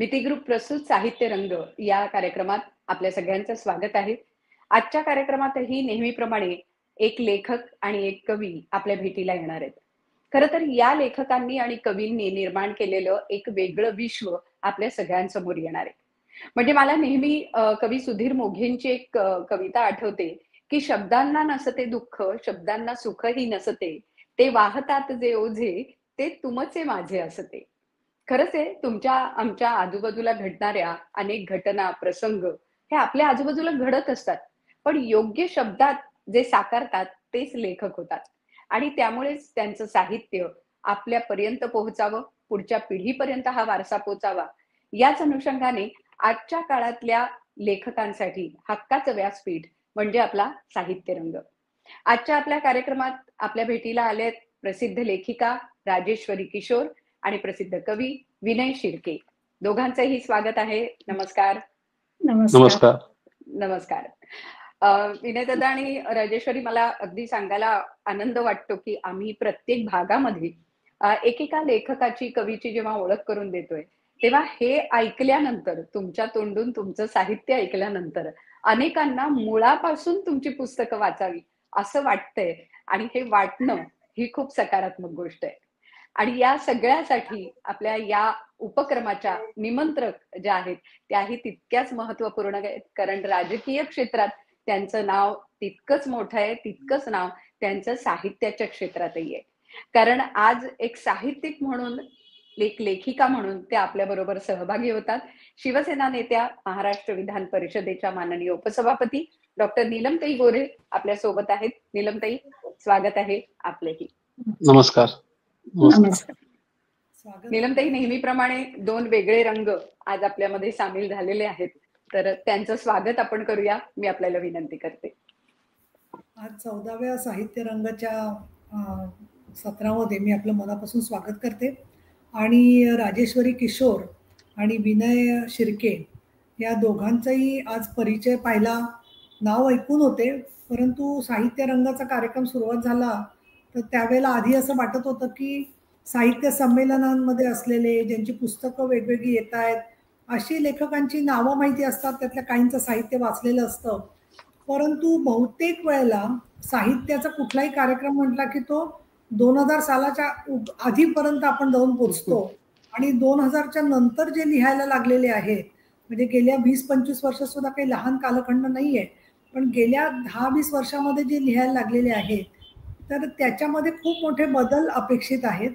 मिती ग्रुप प्रस्तुत साहित्य रंग या कार्यक्रमात आपल्या सगळ्यांचं स्वागत आहे. आजच्या कार्यक्रमातही नेहमीप्रमाणे एक लेखक आणि एक कवी आपल्या भेटीला येणार आहेत. खरं तर या लेखकांनी आणि कवींनी निर्माण केलेलं एक वेगळं विश्व आपल्या सगळ्यांसमोर येणार आहे. म्हणजे मला नेहमी कवी सुधीर मोघेंची एक कविता आठवते, की शब्दांना नसते दुःख, शब्दांना सुखही नसते, ते वाहतात जे ओझे, ते तुमचे माझे असते. खरंच आहे, तुमच्या आमच्या आजूबाजूला घडणाऱ्या अनेक घटना, प्रसंग हे आपल्या आजूबाजूला घडत असतात. पण योग्य शब्दात जे साकारतात तेच लेखक होतात. आणि त्यामुळेच त्यांचं साहित्य आपल्यापर्यंत पोहोचावं, पुढच्या पिढीपर्यंत हा वारसा पोहोचावा. याच अनुषंगाने आजच्या काळातल्या लेखकांसाठी हक्काचं व्यासपीठ म्हणजे आपला साहित्य रंग. आजच्या आपल्या कार्यक्रमात आपल्या भेटीला आलेत प्रसिद्ध लेखिका राजेश्वरी किशोर आणि प्रसिद्ध कवी विनय शिर्के. दोघांचंही स्वागत आहे. नमस्कार. नमस्कार. नमस्कार. विनय दादा आणि राजेश्वरी, मला अगदी सांगायला आनंद वाटतो की आम्ही प्रत्येक भागामध्ये एकेका लेखकाची, कवीची जेव्हा ओळख करून देतोय, तेव्हा हे ऐकल्यानंतर, तुमच्या तोंडून तुमचं साहित्य ऐकल्यानंतर अनेकांना मुळापासून तुमची पुस्तकं वाचावी असं वाटतंय. आणि हे वाटणं ही खूप सकारात्मक गोष्ट आहे. आणि या सगळ्यासाठी आपल्या या उपक्रमाच्या निमंत्रक ज्या आहेत त्याही तितक्याच महत्वपूर्ण आहेत. कारण राजकीय क्षेत्रात त्यांचं नाव तितकंच मोठं आहे, तितकंच नाव त्यांचं साहित्याच्या क्षेत्रातही आहे. कारण आज एक साहित्यिक म्हणून, एक लेखिका म्हणून ते आपल्या बरोबर सहभागी होतात. शिवसेना नेत्या, महाराष्ट्र विधान परिषदेच्या माननीय उपसभापती डॉक्टर नीलमताई गोरे आपल्या सोबत आहेत. नीलमताई, स्वागत आहे आपलेही. नमस्कार. नीलमताई, नेहमीप्रमाणे दोन वेगळे रंग आज आपल्यामध्ये सामील झालेले आहेत, तर त्यांचं स्वागत आपण करूया. मी आपल्याला विनंती करते. आज 14व्या साहित्य रंगाच्या सत्रामध्ये मी आपलं मनापासून स्वागत करते. आणि राजेश्वरी किशोर आणि विनय शिर्के या दोघांचाही आज परिचय पाहिला. नाव ऐकून होते, परंतु साहित्य रंगाचा कार्यक्रम सुरुवात झाला तर त्यावेळेला आधी असं वाटत होतं की साहित्य संमेलनांमध्ये असलेले, ज्यांची पुस्तकं वेगवेगळी येत आहेत, अशी लेखकांची नावं माहिती असतात, त्यातल्या काहींचं साहित्य वाचलेलं असतं. परंतु बहुतेक वेळेला साहित्याचा कुठलाही कार्यक्रम म्हटला की तो 2000 सालाच्या आधीपर्यंत आपण जाऊन पोचतो. आणि 2000च्या नंतर जे लिहायला लागलेले आहेत, म्हणजे गेल्या 20-25 वर्ष सुद्धा काही लहान कालखंड नाही आहे, पण गेल्या 10-20 वर्षामध्ये जे लिहायला लागलेले आहेत, तर त्याच्यामध्ये खूप मोठे बदल अपेक्षित आहेत.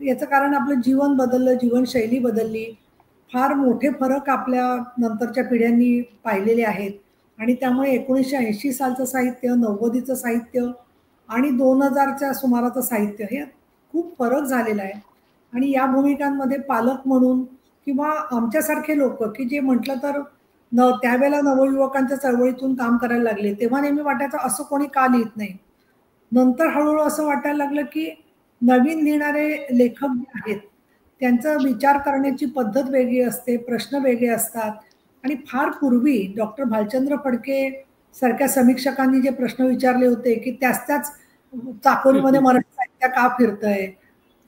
याचं कारण आपलं जीवन बदललं, जीवनशैली बदलली, फार मोठे फरक आपल्या नंतरच्या पिढ्यांनी पाहिलेले आहेत. आणि त्यामुळे 1980 सालचं साहित्य, 90चं साहित्य आणि 2000च्या सुमाराचं साहित्य हे खूप फरक झालेला आहे. आणि या भूमिकांमध्ये पालक म्हणून किंवा आमच्यासारखे लोक की जे म्हटलं तर त्यावेळेला नवयुवकांच्या चळवळीतून काम करायला लागले, तेव्हा नेहमी वाटायचं असं कोणी का लिहित नाही. नंतर हळूहळू असं वाटायला लागलं की नवीन लिहिणारे लेखक जे आहेत त्यांचा विचार करण्याची पद्धत वेगळी असते, प्रश्न वेगळे असतात. आणि फार पूर्वी डॉक्टर भालचंद्र फडके सारख्या समीक्षकांनी जे प्रश्न विचारले होते की त्याच चाकोरीमध्ये मराठी साहित्य का फिरतंय,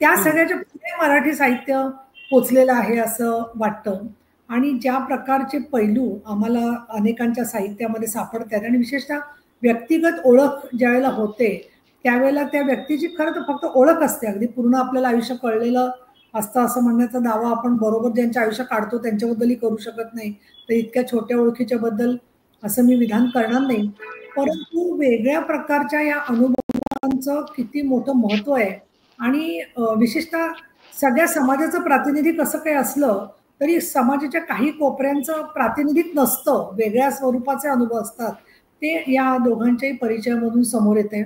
त्या सगळ्याच्या पुढे मराठी साहित्य पोचलेलं आहे असं वाटतं. आणि ज्या प्रकारचे पैलू आम्हाला अनेकांच्या साहित्यामध्ये सापडतात, आणि विशेषतः व्यक्तिगत ओळख ज्यावेळेला होते त्यावेळेला त्या व्यक्तीची खरं तर फक्त ओळख असते, अगदी पूर्ण आपल्याला आयुष्य कळलेलं असतं असं म्हणण्याचा दावा आपण बरोबर ज्यांच्या आयुष्य काढतो त्यांच्याबद्दलही करू शकत नाही. तर इतक्या छोट्या ओळखीच्या बद्दल असं मी विधान करणार नाही. परंतु वेगळ्या प्रकारच्या या अनुभवांचं किती मोठं महत्व आहे. आणि विशेषतः सगळ्या समाजाचं प्रातिनिधिक असं काही असलं तरी समाजाच्या काही कोपऱ्यांचं प्रातिनिधिक नसतं, वेगळ्या स्वरूपाचे अनुभव असतात. ते या दोघांच्याही परिचयामधून समोर येते.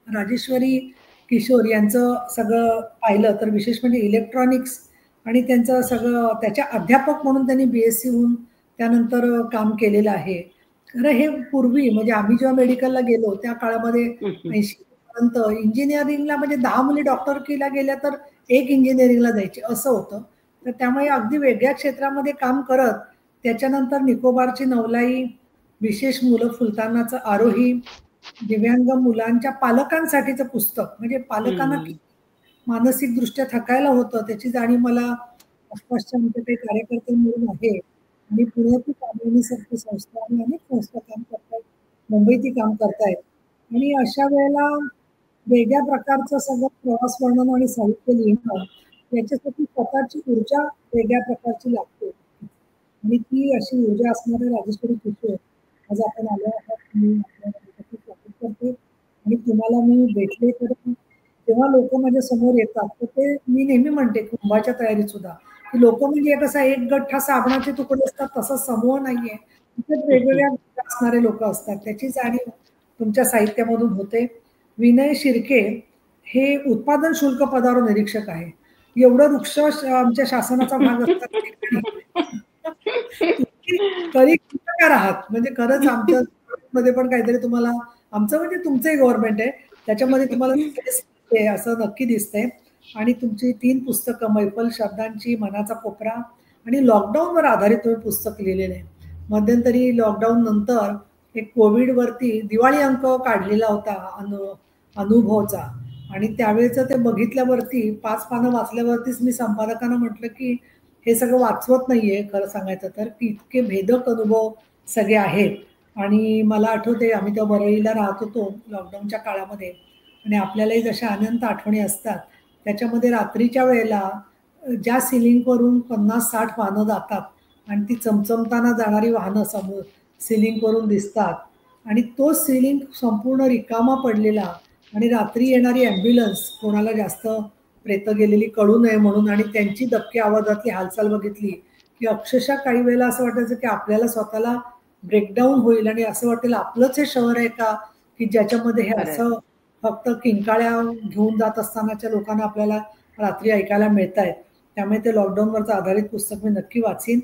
राजेश्वरी किशोर यांचं सगळं पाहिलं तर विशेष म्हणजे इलेक्ट्रॉनिक्स आणि त्यांचं सगळं, त्याच्या अध्यापक म्हणून त्यांनी BSc होऊन त्यानंतर काम केलेलं आहे. खरं हे पूर्वी म्हणजे आम्ही जेव्हा मेडिकलला गेलो त्या काळामध्ये 80 पर्यंत इंजिनिअरिंगला म्हणजे 10 मुली डॉक्टरकीला गेल्या तर एक इंजिनिअरिंगला जायची असं होतं. तर त्यामुळे अगदी वेगळ्या क्षेत्रामध्ये काम करत त्याच्यानंतर निकोबारची नवलाई, विशेष मुलं फुलतानाचं आरोही, दिव्यांग मुलांच्या पालकांसाठीचं पुस्तक, म्हणजे पालकांना मानसिक दृष्ट्या थकायला होतं त्याची जाणीव मला आसपासच्या आमचे काही कार्यकर्ते मिळून आहे आणि पुण्याची कामिनीसारखी संस्था आणि अनेक संस्था काम करतायत, मुंबईतही काम करतायत आणि अशा वेळेला वेगळ्या प्रकारचं सगळं प्रवास वर्णन आणि साहित्य लिहिणं याच्यासाठी स्वतःची ऊर्जा वेगळ्या प्रकारची लागते आणि ती अशी ऊर्जा असणारे राजेश्वरी किशोर आज आपण आलो आहात. मी आपल्या स्वागत करते आणि तुम्हाला मी भेटले तर जेव्हा लोक माझ्या समोर येतात तर ते मी नेहमी म्हणते कुंभाच्या तयारीत सुद्धा की लोक म्हणजे कसा एक गठ्ठा हा साबणाचे तुकडे असतात तसा समूह नाहीये, तिथे वेगवेगळ्या असणारे लोक असतात, त्याची जाणीव तुमच्या साहित्यामधून होते. विनय शिर्के हे उत्पादन शुल्क पदावर निरीक्षक आहे. एवढं वृक्ष आमच्या शासनाचा भाग असतात तरी कृतज्ञ आहात म्हणजे खरंच आमच्या मध्ये पण काहीतरी तुम्हाला आमचं म्हणजे तुमचंही गव्हर्नमेंट आहे त्याच्यामध्ये तुम्हाला असं नक्की दिसतंय. आणि तुमची 3 पुस्तकं मैफल शब्दांची, मनाचा कोपरा आणि लॉकडाऊनवर आधारित तुम्ही पुस्तक लिहिलेलं आहे. मध्यंतरी लॉकडाऊन नंतर एक कोविडवरती दिवाळी अंक काढलेला होता अनुभवचा आणि त्यावेळेचं ते बघितल्यावरती 5 पानं वाचल्यावरतीच मी संपादकांना म्हटलं की हे सगळं वाचवत नाहीये खरं सांगायचं तर की इतके भेदक अनुभव सगळे आहेत. आणि मला आठवते आम्ही तेव्हा बरळीला राहत होतो लॉकडाऊनच्या काळामध्ये आणि आपल्यालाही जशा अनंत आठवणी असतात त्याच्यामध्ये रात्रीच्या वेळेला ज्या सिलिंगवरून 50-60 वाहनं जातात आणि ती चमचमताना जाणारी वाहनं समोर सिलिंगवरून दिसतात आणि तो सिलिंग संपूर्ण रिकामा पडलेला आणि रात्री येणारी ॲम्ब्युलन्स कोणाला जास्त प्रेत गेलेली कळू नये म्हणून आणि त्यांची दबक्या आवाजातली हालचाल बघितली की अक्षरशः काही वेळेला असं वाटायचं की आपल्याला स्वतःला ब्रेकडाऊन होईल आणि असं वाटेल आपलंच हे शहर आहे का की ज्याच्यामध्ये हे असं फक्त किंकाळ्या घेऊन जात असतानाच्या लोकांना आपल्याला रात्री ऐकायला मिळत आहेत. त्यामुळे ते लॉकडाऊनवरचं आधारित पुस्तक मी नक्की वाचीन.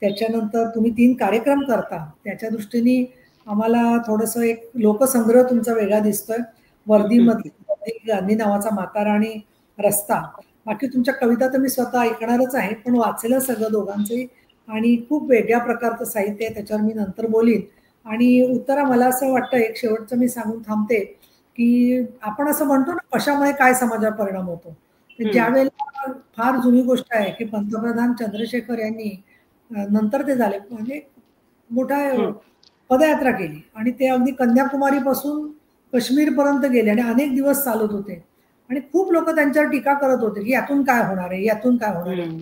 त्याच्यानंतर तुम्ही 3 कार्यक्रम करता त्याच्या दृष्टीने आम्हाला थोडंसं एक लोकसंग्रह तुमचा वेगळा दिसतोय. वर्धीमधली गांधी नावाचा म्हातारा आणि रस्ता. बाकी तुमच्या कविता तर मी स्वतः ऐकणारच आहे पण वाचलं सगळं दोघांचंही आणि खूप वेगळ्या प्रकारचं साहित्य आहे त्याच्यावर मी नंतर बोलीन. आणि उत्तरा मला असं वाटतं एक शेवटचं मी सांगून थांबते की आपण असं म्हणतो ना कशामुळे काय समाजावर परिणाम होतो. ज्या वेळेला फार जुनी गोष्ट आहे की पंतप्रधान चंद्रशेखर यांनी नंतर ते झाले म्हणजे मोठा पदयात्रा केली आणि ते अगदी कन्याकुमारी पासून काश्मीर पर्यंत गेले आणि अनेक दिवस चालत होते आणि खूप लोक त्यांच्यावर टीका करत होते की यातून काय होणार आहे यातून काय होणार आहे.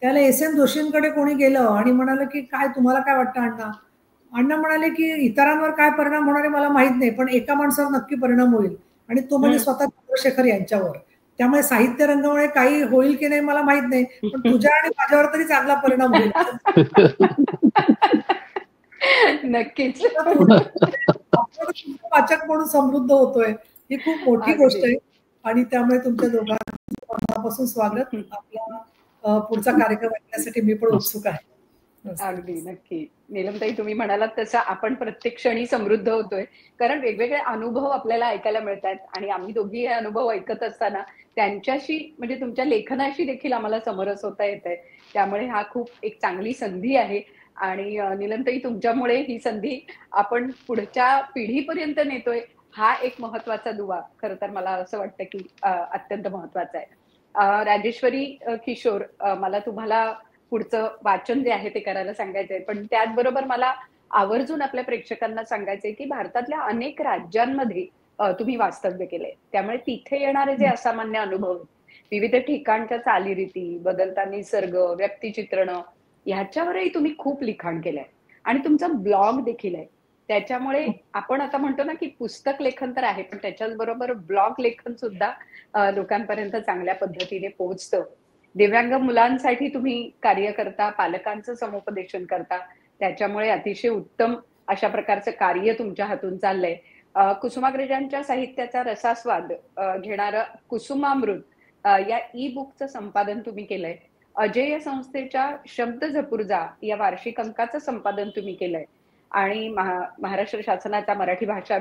त्याला एस एन जोशींकडे कोणी गेलं आणि म्हणाले की काय तुम्हाला काय वाटतं अण्णा. अण्णा म्हणाले की इतरांवर काय परिणाम होणार आहे मला माहित नाही पण एका माणसावर नक्की परिणाम होईल आणि तो म्हणजे स्वतः चंद्रशेखर यांच्यावर. त्यामुळे साहित्य रंगामुळे काही होईल की नाही मला माहित नाही पण तुझ्या आणि माझ्यावर तरी चांगला परिणाम होईल. नक्कीच वाचक म्हणून समृद्ध होतोय ही खूप मोठी गोष्ट आहे आणि त्यामुळे तुमच्या दोघांचं मनापासून स्वागत. आपला पुढचा कार्यक्रम ऐकण्यासाठी मी पण उत्सुक आहे. अगदी नक्की. नीलमताई तुम्ही म्हणालात तसं आपण प्रत्येक क्षणी समृद्ध होतोय कारण वेगवेगळे अनुभव आपल्याला ऐकायला मिळतात आणि आम्ही दोघी हे अनुभव ऐकत असताना त्यांच्याशी म्हणजे तुमच्या लेखनाशी देखील आम्हाला समरस होता येत आहे. त्यामुळे हा खूप एक चांगली संधी आहे आणि नीलमताई तुमच्यामुळे ही संधी आपण पुढच्या पिढीपर्यंत नेतोय हा एक महत्वाचा दुवा खरं तर मला असं वाटतं की अत्यंत महत्वाचा आहे. राजेश्वरी किशोर मला तुम्हाला पुढचं वाचन जे आहे ते करायला सांगायचंय पण त्याचबरोबर मला आवर्जून आपल्या प्रेक्षकांना सांगायचंय की भारतातल्या अनेक राज्यांमध्ये तुम्ही वास्तव्य केलंय त्यामुळे तिथे येणारे जे असामान्य अनुभव विविध ठिकाणच्या चालीरीती बदलता निसर्ग व्यक्तिचित्रण ह्याच्यावरही तुम्ही खूप लिखाण केलंय आणि तुमचा ब्लॉग देखील आहे. त्याच्यामुळे आपण आता म्हणतो ना की पुस्तक लेखन तर आहे पण त्याच्याच बरोबर ब्लॉग लेखन सुद्धा लोकांपर्यंत चांगल्या पद्धतीने पोहोचतं. दिव्यांग मुलांसाठी तुम्ही कार्य करता पालकांचं समुपदेशन करता त्याच्यामुळे अतिशय उत्तम अशा प्रकारचं कार्य तुमच्या हातून चाललंय. कुसुमाग्रजांच्या साहित्याचा रसास्वाद घेणारं कुसुमामृत या ई बुकचं संपादन तुम्ही केलंय. अजेय संस्थेच्या शब्द झपुर्जा या वार्षिक अंकाचं संपादन तुम्ही केलंय आणि महाराष्ट्र शासनाचा मराठी भाषा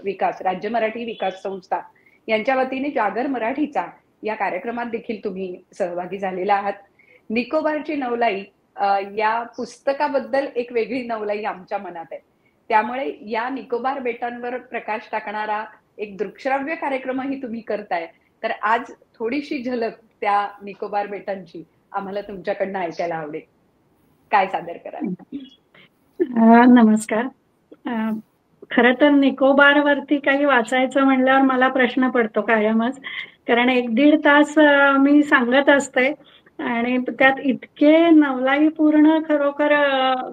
विकास राज्य मराठी विकास संस्था यांच्या वतीने जागर मराठीचा या कार्यक्रमात देखील तुम्ही सहभागी झालेला आहात. निकोबारची नवलाई या पुस्तकाबद्दल एक वेगळी नवलाई आमच्या मनात आहे त्यामुळे या निकोबार बेटांवर प्रकाश टाकणारा एक दृकश्राव्य कार्यक्रमही तुम्ही करताय तर आज थोडीशी झलक त्या निकोबार बेटांची आम्हाला तुमच्याकडनं ऐकायला आवडेल. काय सादर कराल? नमस्कार. खरं तर निकोबार वरती काही वाचायचं म्हणल्यावर मला प्रश्न पडतो कायमच, कारण 1-1.5 तास मी सांगत असते आणि त्यात इतके नवलाईपूर्ण खरोखर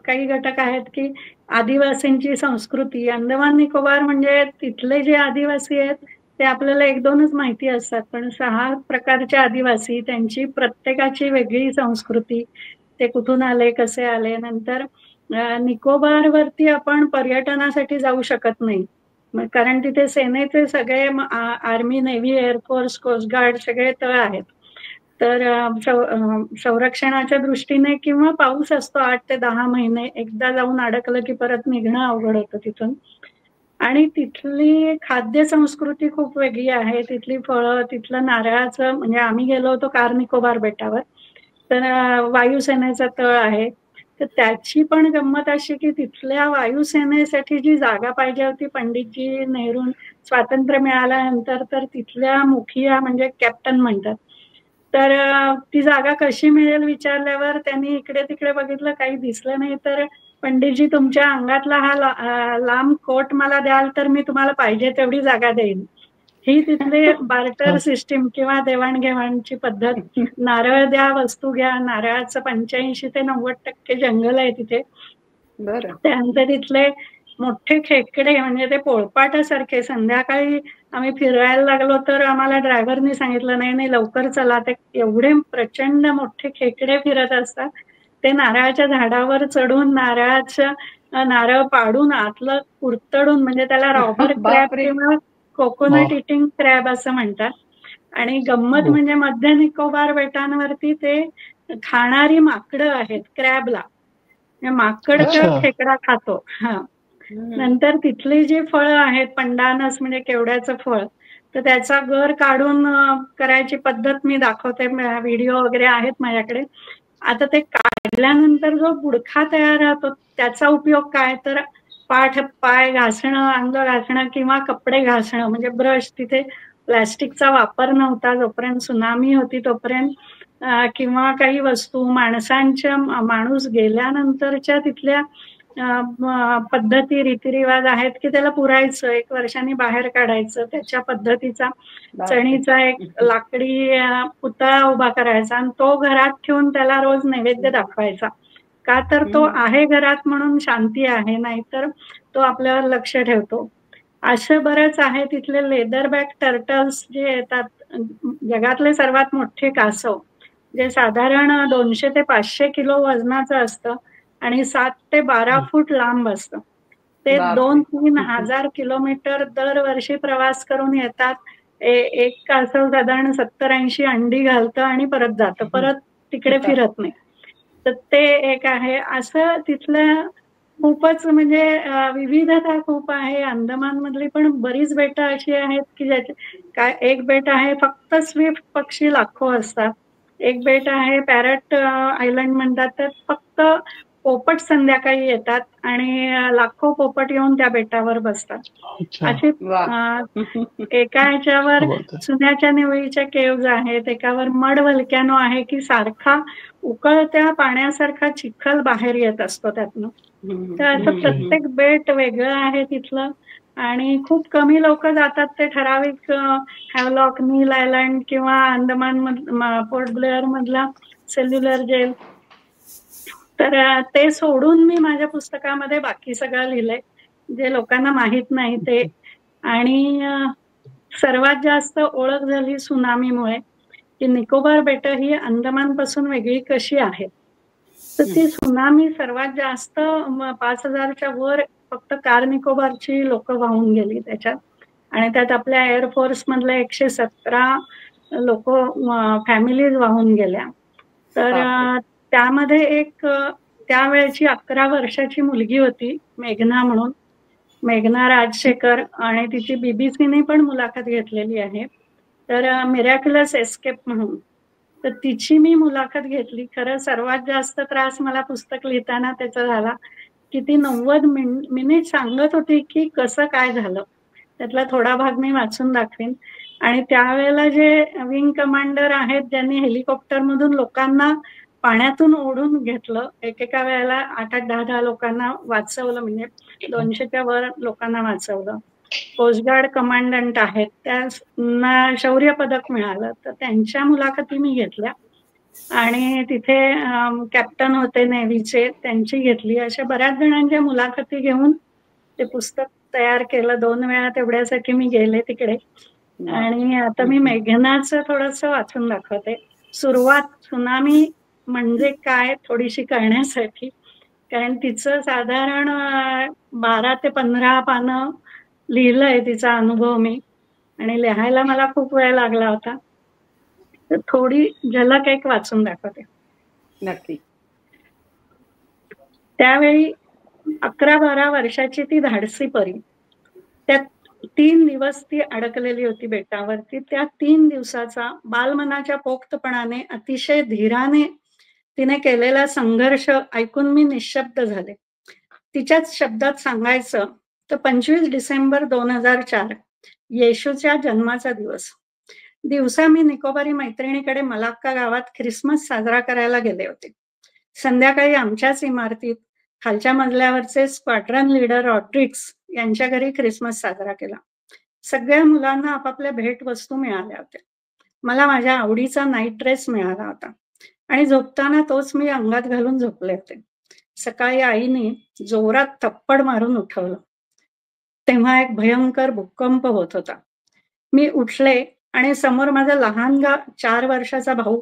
काही घटक आहेत की आदिवासींची संस्कृती, अंदमान निकोबार म्हणजे तिथले जे आदिवासी आहेत ते आपल्याला 1-2च माहिती असतात, पण 6 प्रकारचे आदिवासी, त्यांची प्रत्येकाची वेगळी संस्कृती, ते कुठून आले, कसे आले. नंतर निकोबार वरती आपण पर्यटनासाठी जाऊ शकत नाही, कारण तिथे सेनेचे सगळे आर्मी, नेव्ही, एअरफोर्स, कोस्टगार्ड सगळे तळ आहेत. तर संरक्षणाच्या दृष्टीने किंवा पाऊस असतो 8 ते 10 महिने, एकदा जाऊन अडकलं की परत निघणं अवघड होतं तिथून. आणि तिथली खाद्य संस्कृती खूप वेगळी आहे. तिथली फळं, तिथलं नारळाचं, म्हणजे आम्ही गेलो होतो कार निकोबार बेटावर, तर वायुसेनेचा तळ आहे. तर त्याची पण गंमत अशी की तिथल्या वायुसेनेसाठी जी जागा पाहिजे होती, पंडितजी नेहरू स्वातंत्र्य मिळाल्यानंतर, तर तिथल्या मुखिया म्हणजे कॅप्टन म्हणतात, तर ती जागा कशी मिळेल विचारल्यावर त्यांनी इकडे तिकडे बघितलं, काही दिसलं नाही. तर पंडितजी, तुमच्या अंगातला हा लांब कोट मला द्याल तर मी तुम्हाला पाहिजे तेवढी जागा देईन. ही तिथली बार्टर सिस्टीम किंवा देवाणघेवाणची पद्धत. नारळ द्या, वस्तू घ्या. नारळाचं 85 ते 90% जंगल आहे तिथे. त्यानंतर तिथले मोठे खेकडे, म्हणजे ते पोळपाटासारखे. संध्याकाळी आम्ही फिरायला लागलो तर आम्हाला ड्रायव्हरनी सांगितलं, नाही नाही लवकर चला, ते एवढे प्रचंड मोठे खेकडे फिरत असतात. ते नारळाच्या झाडावर चढून नारळ पाडून आतलं कुरतडून, म्हणजे त्याला रॉबर क्रॅब किंवा कोकोनट इटिंग क्रॅब असं म्हणतात. आणि गंमत म्हणजे मध्य निकोबार बेटांवरती ते खाणारी माकडं आहेत क्रॅबला. माकड खेकडा खातो. हा. नंतर तिथली जी फळं आहेत, पंडानस म्हणजे केवड्याचं फळ, तर त्याचा गर काढून करायची पद्धत मी दाखवते, व्हिडिओ वगैरे आहेत माझ्याकडे. आता ते काढल्यानंतर जो बुडखा तयार होतो त्याचा उपयोग काय, तर पाय घासणं, अंग घासणं किंवा कपडे घासणं, म्हणजे ब्रश. तिथे प्लॅस्टिकचा वापर नव्हता जोपर्यंत, सुनामी होती तोपर्यंत, किंवा काही वस्तू माणसांच्या, माणूस गेल्यानंतरच्या तिथल्या पद्धती, रीतिरिवाज आहेत की त्याला पुरायचं, 1 वर्षांनी बाहेर काढायचं, त्याच्या पद्धतीचा चणीचा एक लाकडी पुतळा उभा करायचा आणि तो घरात ठेवून त्याला रोज नैवेद्य दाखवायचा. का तर तो आहे घरात म्हणून शांती आहे, नाहीतर तो आपल्यावर लक्ष ठेवतो. असं बरंच आहे. तिथले लेदरबॅक टर्टल्स जे येतात, जगातले सर्वात मोठे कासव, जे साधारण 200 ते 500 किलो वजनाचं असतं आणि 7 ते 12 फूट लांब असतं. ते 2-3 हजार किलोमीटर दरवर्षी प्रवास करून येतात. एक कासव साधारण 70-80 अंडी घालतं आणि परत जातं, परत तिकडे फिरत नाही. तर ते एक आहे. असं तिथलं खूपच म्हणजे विविधता खूप आहे. अंदमान मधली पण बरीच बेटं अशी आहेत की ज्याचे काय, एक बेट आहे फक्त स्विफ्ट पक्षी लाखो असतात. एक बेट आहे पॅरट आयलंड म्हणतात, तर फक्त पोपट संध्याकाळी येतात आणि लाखो पोपट येऊन त्या बेटावर बसतात. अशी एका ह्याच्यावर सुन्याच्या निवळीच्या केव्ज आहेत, एकावर मड व्हल्कॅनो आहे की सारखा उकळत्या पाण्यासारखा चिखल बाहेर येत असतो त्यातनं. तर असं प्रत्येक बेट वेगळं आहे तिथलं. आणि खूप कमी लोक जातात ते ठराविक हॅवलॉक, नील आयलंड किंवा अंदमान पोर्ट ब्लेअर मधला सेल्युलर जेल. तर ते सोडून मी माझ्या पुस्तकामध्ये बाकी सगळं लिहिलंय जे लोकांना माहित नाही ते. आणि सर्वात जास्त ओळख झाली सुनामीमुळे, की निकोबार बेट ही अंदमान पासून वेगळी कशी आहेत. तर ती सुनामी सर्वात जास्त 5000च्या वर फक्त कार निकोबारची लोक वाहून गेली त्याच्यात. आणि त्यात आपल्या एअरफोर्स मधल्या 117 लोक, फॅमिलीज वाहून गेल्या. तर त्यामध्ये एक त्यावेळेची 11 वर्षाची मुलगी होती, मेघना म्हणून, मेघना राजशेखर, आणि तिची बीबीसीने पण मुलाखत घेतलेली आहे. तर मिरॅक्युलस एस्केप म्हणून, तर तिची मी मुलाखत घेतली. खरं सर्वात जास्त त्रास मला पुस्तक लिहिताना त्याचा झाला की ती 90 मिनिट सांगत होती की कसं काय झालं. त्यातला थोडा भाग मी वाचून दाखवीन. आणि त्यावेळेला जे विंग कमांडर आहेत ज्यांनी हेलिकॉप्टर मधून लोकांना पाण्यातून ओढून घेतलं, एकेका वेळेला 8-8, 10-10 लोकांना वाचवलं, म्हणजे 200च्या वर लोकांना वाचवलं. कोस्टगार्ड कमांडंट आहेत, त्यांना शौर्य पदक मिळालं, तर त्यांच्या मुलाखती मी घेतल्या. आणि तिथे कॅप्टन होते नेव्हीचे, त्यांची घेतली. अशा बऱ्याच जणांच्या मुलाखती घेऊन ते पुस्तक तयार केलं. 2 वेळा तेवढ्यासाठी मी गेले तिकडे. आणि आता मी मेघनाचं थोडंसं वाचून दाखवते. सुरुवात त्सुनामी म्हणजे काय थोडीशी कळण्यासाठी, कारण तिचं साधारण 12 ते 15 पानं लिहिलंय तिचा अनुभव मी, आणि लिहायला मला खूप वेळ लागला होता. तर थोडी झलक एक वाचून दाखवते. नक्की. त्यावेळी 11-12 वर्षाची ती धाडसी परी. त्या 3 दिवस ती अडकलेली होती बेटावरती. त्या 3 दिवसाचा बालमनाच्या पोक्तपणाने अतिशय धीराने तिने केलेला संघर्ष ऐकून मी निशब्द झाले. तिच्याच शब्दात सांगायचं तर 25 डिसेंबर 2004 येशूच्या जन्माचा दिवस. दिवसा मी निकोबारी मैत्रिणीकडे मलाक्का गावात ख्रिसमस साजरा करायला गेले होते. संध्याकाळी आमच्याच इमारतीत खालच्या मजल्यावरचे स्क्वाड्रन लीडर रॉड्रिक्स यांच्या घरी ख्रिसमस साजरा केला. सगळ्या मुलांना आपापल्या भेटवस्तू मिळाल्या होत्या. मला माझ्या आवडीचा नाईट ड्रेस मिळाला होता आणि झोपताना तोच मी अंगात घालून झोपले होते. सकाळी आईने जोरात थप्पड मारून उठवलं. तेव्हा एक भयंकर भूकंप होत होता. मी उठले आणि समोर माझा लहानगा 4 वर्षाचा भाऊ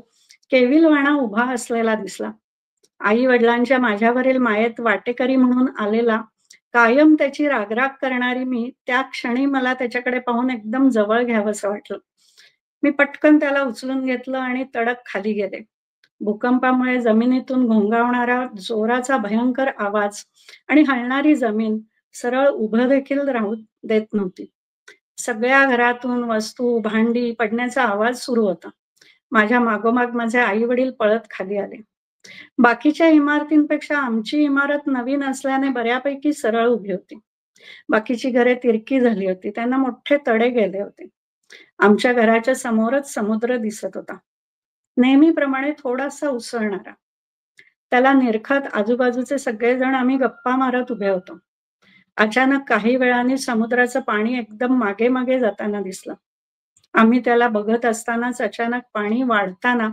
केविलवाणा उभा असलेला दिसला. आई वडिलांच्या माझ्यावरील मायेत वाटेकरी म्हणून आलेला, कायम त्याची रागराग करणारी मी त्या क्षणी मला त्याच्याकडे पाहून एकदम जवळ घ्यावंसं वाटलं. मी पटकन त्याला उचलून घेतलं आणि तडक खाली गेले. भूकंपामुळे जमिनीतून घोंगावणारा जोराचा भयंकर आवाज आणि हलणारी जमीन सरळ उभं देखील राहू देत नव्हती. सगळ्या घरातून वस्तू भांडी पडण्याचा आवाज सुरू होता. माझ्या मागोमाग माझे आई वडील पळत खाली आले. बाकीच्या इमारतींपेक्षा आमची इमारत नवीन असल्याने बऱ्यापैकी सरळ उभी होती. बाकीची घरे तिरकी झाली होती, त्यांना मोठे तडे गेले होते. आमच्या घराच्या समोरच समुद्र दिसत होता, नेहमीप्रमाणे थोडासा उसळणारा. त्याला निरखत आजूबाजूचे सगळेजण आम्ही गप्पा मारत उभे होतो. अचानक काही वेळाने समुद्राचं पाणी एकदम मागे मागे जाताना दिसलं. आम्ही त्याला बघत असतानाच अचानक पाणी वाढताना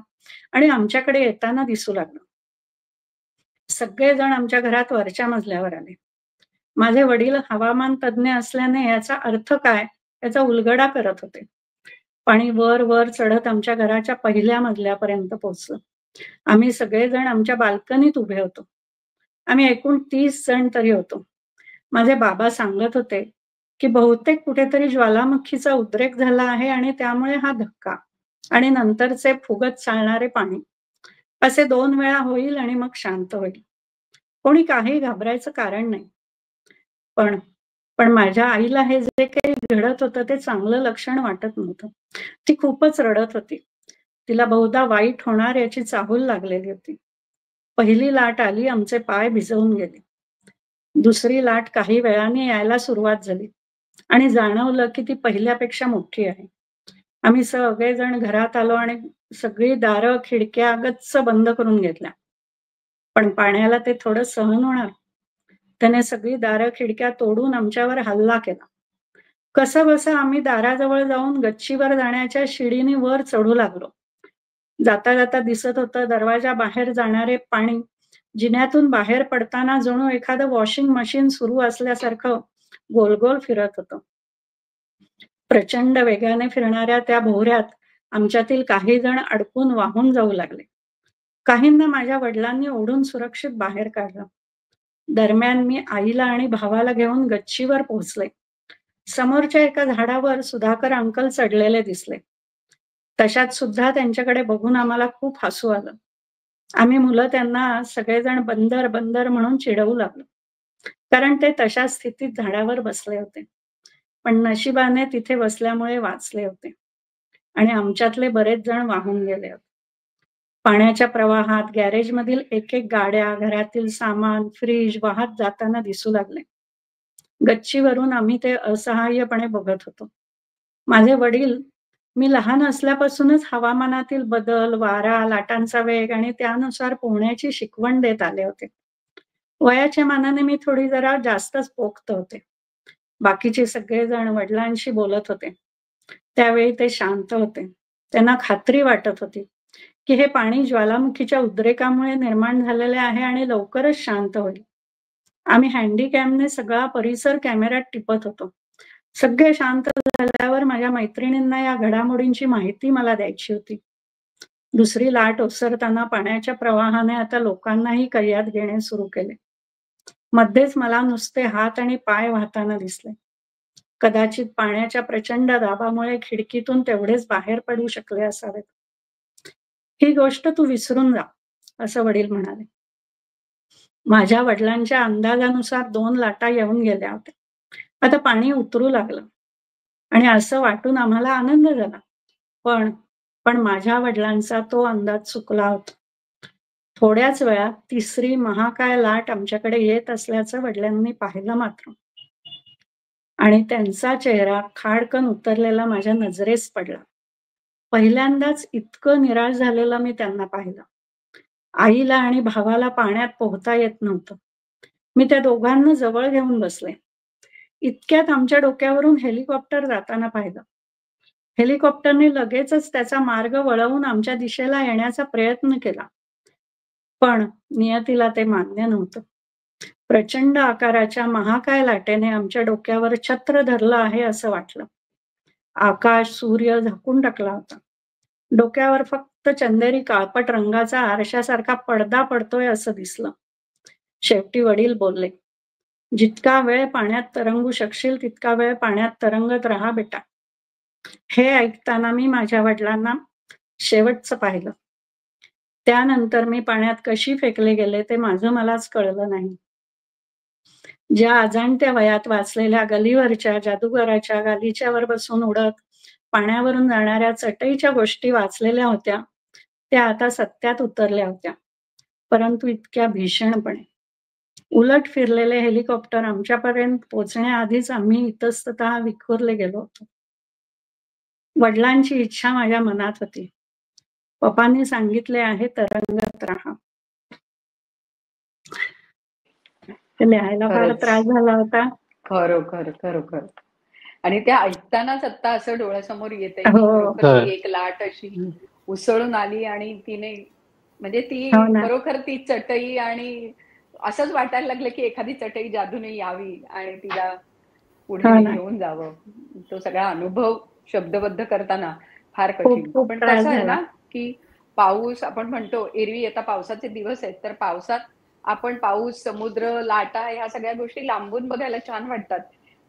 आणि आमच्याकडे येताना दिसू लागलं. सगळेजण आमच्या घरात वरच्या मजल्यावर आले. माझे वडील हवामान तज्ज्ञ असल्याने याचा अर्थ काय याचा उलगडा करत होते. पाणी वर वर चढत आमच्या घराच्या पहिल्या मजल्यापर्यंत पोहोचलं. आम्ही सगळेजण आमच्या बाल्कनीत उभे होतो. आम्ही एकूण 30 जण तरी होतो. माझे बाबा सांगत होते की बहुतेक कुठेतरी ज्वालामुखीचा उद्रेक झाला आहे आणि त्यामुळे हा धक्का आणि नंतरचे फुगत चालणारे पाणी असे 2 वेळा होईल आणि मग शांत होईल. कोणी काही घाबरायचं कारण नाही. पण माझ्या आईला हे जे काही घडत होतं ते चांगलं लक्षण वाटत नव्हतं. ती खूपच रडत होती. तिला बहुधा वाईट होणार याची चाहूल लागलेली होती. पहिली लाट आली, आमचे पाय भिजवून गेले. दुसरी लाट काही वेळाने यायला सुरुवात झाली आणि जाणवलं की ती पहिल्यापेक्षा मोठी आहे. आम्ही सगळेजण घरात आलो आणि सगळी दारं खिडक्या गच्च बंद करून घेतल्या. पण पाण्याला ते थोडं सहन होणार. त्याने सगळी दारं खिडक्या तोडून आमच्यावर हल्ला केला. कसं बसं आम्ही दाराजवळ जाऊन गच्चीवर जाण्याच्या शिडीने वर चढू लागलो. जाता जाता दिसत होतं दरवाजा बाहेर जाणारे पाणी जिन्यातून बाहेर पडताना जणू एखादं वॉशिंग मशीन सुरू असल्यासारखं गोल गोल फिरत होतं. प्रचंड वेगाने फिरणाऱ्या त्या भोवऱ्यात आमच्यातील काही जण अडकून वाहून जाऊ लागले. काहींना माझ्या वडिलांनी ओढून सुरक्षित बाहेर काढलं. दरम्यान मी आईला आणि भावाला घेऊन गच्चीवर पोहोचले. समोरच्या एका झाडावर सुधाकर अंकल चढलेले दिसले. तशात सुद्धा त्यांच्याकडे बघून आम्हाला खूप हसू आलं. आम्ही मुलं त्यांना सगळेजण बंदर बंदर म्हणून चिडवू लागलो, कारण ते तशा स्थितीत झाडावर बसले होते. पण नशिबाने तिथे बसल्यामुळे वाचले होते आणि आमच्यातले बरेच जण वाहून गेले होते. पाण्याच्या प्रवाहात गॅरेजमधील एक एक गाड्या, घरातील सामान, फ्रीज वाहत जाताना दिसू लागले. गच्चीवरून आम्ही ते असहाय्यपणे बघत होतो. माझे वडील मी लहान असल्यापासूनच हवामानातील बदल, वारा, लाटांचा वेग आणि त्यानुसार पोहण्याची शिकवण देत आले होते. वयाच्या मानाने मी थोडी जरा जास्तच पोक्त होते. बाकीचे सगळेजण वडिलांशी बोलत होते. त्यावेळी ते शांत होते. त्यांना खात्री वाटत होती की हे पाणी ज्वालामुखीच्या उद्रेकामुळे निर्माण झालेले आहे आणि लवकरच शांत होईल. आम्ही हँडीकॅमने सगळा परिसर कॅमेऱ्यात टिपत होतो. सगळे शांत झाल्यावर माझ्या मैत्रिणींना या घडामोडींची माहिती मला द्यायची होती. दुसरी लाट ओसरताना पाण्याच्या प्रवाहाने आता लोकांनाही कैयात घेणे सुरू केले. मध्येच मला नुसते हात आणि पाय वाहताना दिसले. कदाचित पाण्याच्या प्रचंड दाबामुळे खिडकीतून तेवढेच बाहेर पडू शकले असावेत. ही गोष्ट तू विसरून जा, असं वडील म्हणाले. माझ्या वडिलांच्या अंदाजानुसार 2 लाटा येऊन गेल्या होत्या. आता पाणी उतरू लागलं आणि असं वाटून आम्हाला आनंद झाला. पण माझ्या वडिलांचा तो अंदाज चुकला होता. थोड्याच वेळात 3री महाकाय लाट आमच्याकडे येत असल्याचं वडिलांनी पाहिलं मात्र. आणि त्यांचा चेहरा खाडकन उतरलेला माझ्या नजरेस पडला. पहिल्यांदाच इतकं निराश झालेलं मी त्यांना पाहिलं. आईला आणि भावाला पाण्यात पोहता येत नव्हतं. मी त्या दोघांना जवळ घेऊन बसले. इतक्यात आमच्या डोक्यावरून हेलिकॉप्टर जाताना पाहिलं. हेलिकॉप्टरने लगेचच त्याचा मार्ग वळवून आमच्या दिशेला येण्याचा प्रयत्न केला. पण नियतीला ते मान्य नव्हतं. प्रचंड आकाराच्या महाकाय लाटेने आमच्या डोक्यावर छत्र धरलं आहे असं वाटलं. आकाश, सूर्य झाकून टाकला होता. डोक्यावर फक्त चंदेरी काळपट रंगाचा आरशासारखा पडदा पडतोय असं दिसलं. शेवटी वडील बोलले, जितका वेळ पाण्यात तरंगू शकशील तितका वेळ पाण्यात तरंगत राहा बेटा. हे ऐकताना मी माझ्या वडिलांना शेवटचं पाहिलं. त्यानंतर मी पाण्यात कशी फेकले गेले ते माझं मलाच कळलं नाही. ज्या अजाणत्या वयात वाचलेल्या गलीवरच्या जादूगाराच्या गालिच्यावर बसून उडत पाण्यावरून जाणाऱ्या चटईच्या गोष्टी वाचलेल्या होत्या त्या आता सत्यात उतरल्या होत्या, परंतु इतक्या भीषणपणे. उलट फिरलेले हेलिकॉप्टर आमच्यापर्यंत पोहोचण्याआधीच आम्ही इतस्ततः विखुरले गेलो होतो. वडिलांची इच्छा माझ्या मनात होती. पप्पांनी सांगितले आहे तरंगत राहा. लिहायला फार त्रास झाला होता. खरोखर. आणि त्या ऐकतानाच आता असं डोळ्यासमोर येतंय की एक लाट अशी उसळून आली आणि तिने म्हणजे ती खरोखर ती चटई आणि असंच वाटायला लागलं की एखादी चटई जादूने यावी आणि तिला पुढे घेऊन जावं. तो सगळा अनुभव शब्दबद्ध करताना फार कठीण. पण कसं आहे ना की पाऊस आपण म्हणतो एरवी आता पावसाचे दिवस आहेत तर पावसात आपण पाऊस, समुद्र, लाटा ह्या सगळ्या गोष्टी लांबून बघायला छान वाटतात.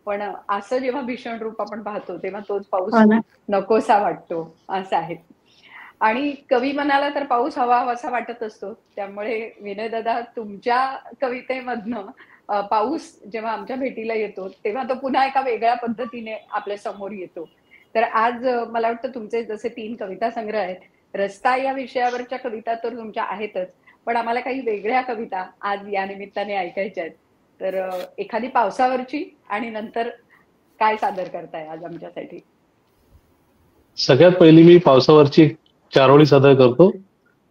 पण असं जेव्हा भीषण रूप आपण पाहतो तेव्हा तोच पाऊस नकोसा वाटतो असं आहे. आणि कवी मनाला तर पाऊस हवा हवासा वाटत असतो. त्यामुळे विनय दादा तुमच्या कवितेमधनं पाऊस जेव्हा आमच्या भेटीला येतो तेव्हा तो पुन्हा एका वेगळ्या पद्धतीने आपल्या समोर येतो. तर आज मला वाटतं तुमचे जसे 3 कविता संग्रह आहेत, रस्ता या विषयावरच्या कविता तर तुमच्या आहेतच, पण आम्हाला काही वेगळ्या कविता आज या निमित्ताने ऐकायच्या आहेत. तर एखादी पावसावरची आणि नंतर काय सादर करताय आज आमच्यासाठी? सगळ्यात पहिली मी पावसावरची 4 ओळी सादर करतो,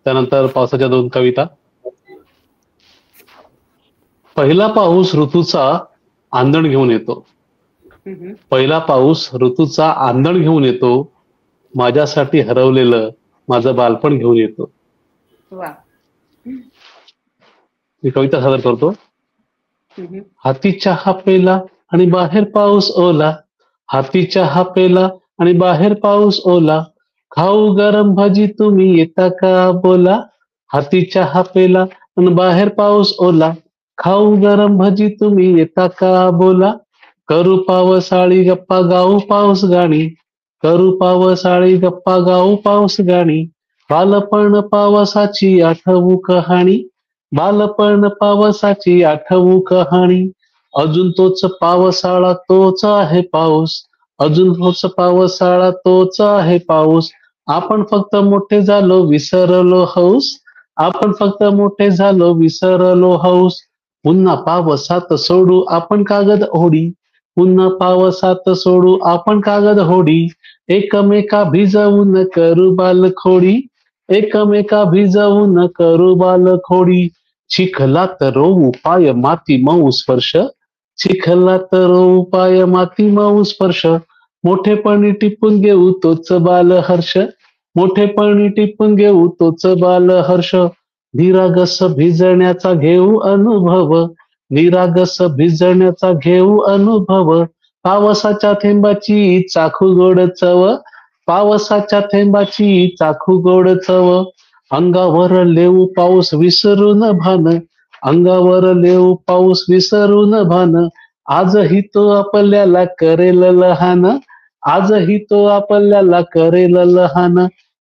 त्यानंतर पावसाच्या 2 कविता. पहिला पाऊस ऋतूचा आंदण घेऊन येतो. पहिला पाऊस ऋतूचा आंदण घेऊन येतो. माझ्यासाठी हरवलेलं माझं बालपण घेऊन येतो. मी कविता सादर करतो. हाती चहा पेला आणि बाहेर पाऊस ओला. हाती चहा पेला आणि बाहेर पाऊस ओला. खाऊ गरम भजी तुम्ही येता का बोला. हाती चहा पेला आणि बाहेर पाऊस ओला. खाऊ गरम भजी तुम्ही येता का बोला. करू पावसाळी गप्पा गाऊ पाऊस गाणी. करू पावसाळी गप्पा गाऊ पाऊस गाणी. बालपण पावसाची आठवू कहाणी. बालपण पावसाची आठवू कहाणी. अजून तोच पावसाळा तोच आहे पाऊस. अजून तोच पावसाळा तोच आहे पाऊस. आपण फक्त मोठे झालो विसरलो हौस. आपण फक्त मोठे झालो विसरलो हौस. पुन्हा पावसात सोडू आपण कागद होडी. पुन्हा पावसात सोडू आपण कागद होडी. एकमेका भिजवून करू बालखोडी, एकमेका भिजवून करू बालखोडी. चिखलात रोवू पाय माती मऊ स्पर्श, चिखलात रोवू पाय माती मऊ स्पर्श. मोठेपणी टिपून घेऊ तोच बालहर्ष, मोठेपणी टिपून घेऊ तोच बालहर्ष. निरागस भिजण्याचा घेऊ अनुभव, निरागस भिजण्याचा घेऊ अनुभव. पावसाच्या थेंबाची चाखू गोड चव, पावसाच्या थेंबाची चाखू गोड चव. अंगावर लेऊ पाऊस विसरून भान, अंगावर लेऊ पाऊस विसरून भान. आजही तो आपल्याला करेल लहान, आजही तो आपल्याला करेल लहान.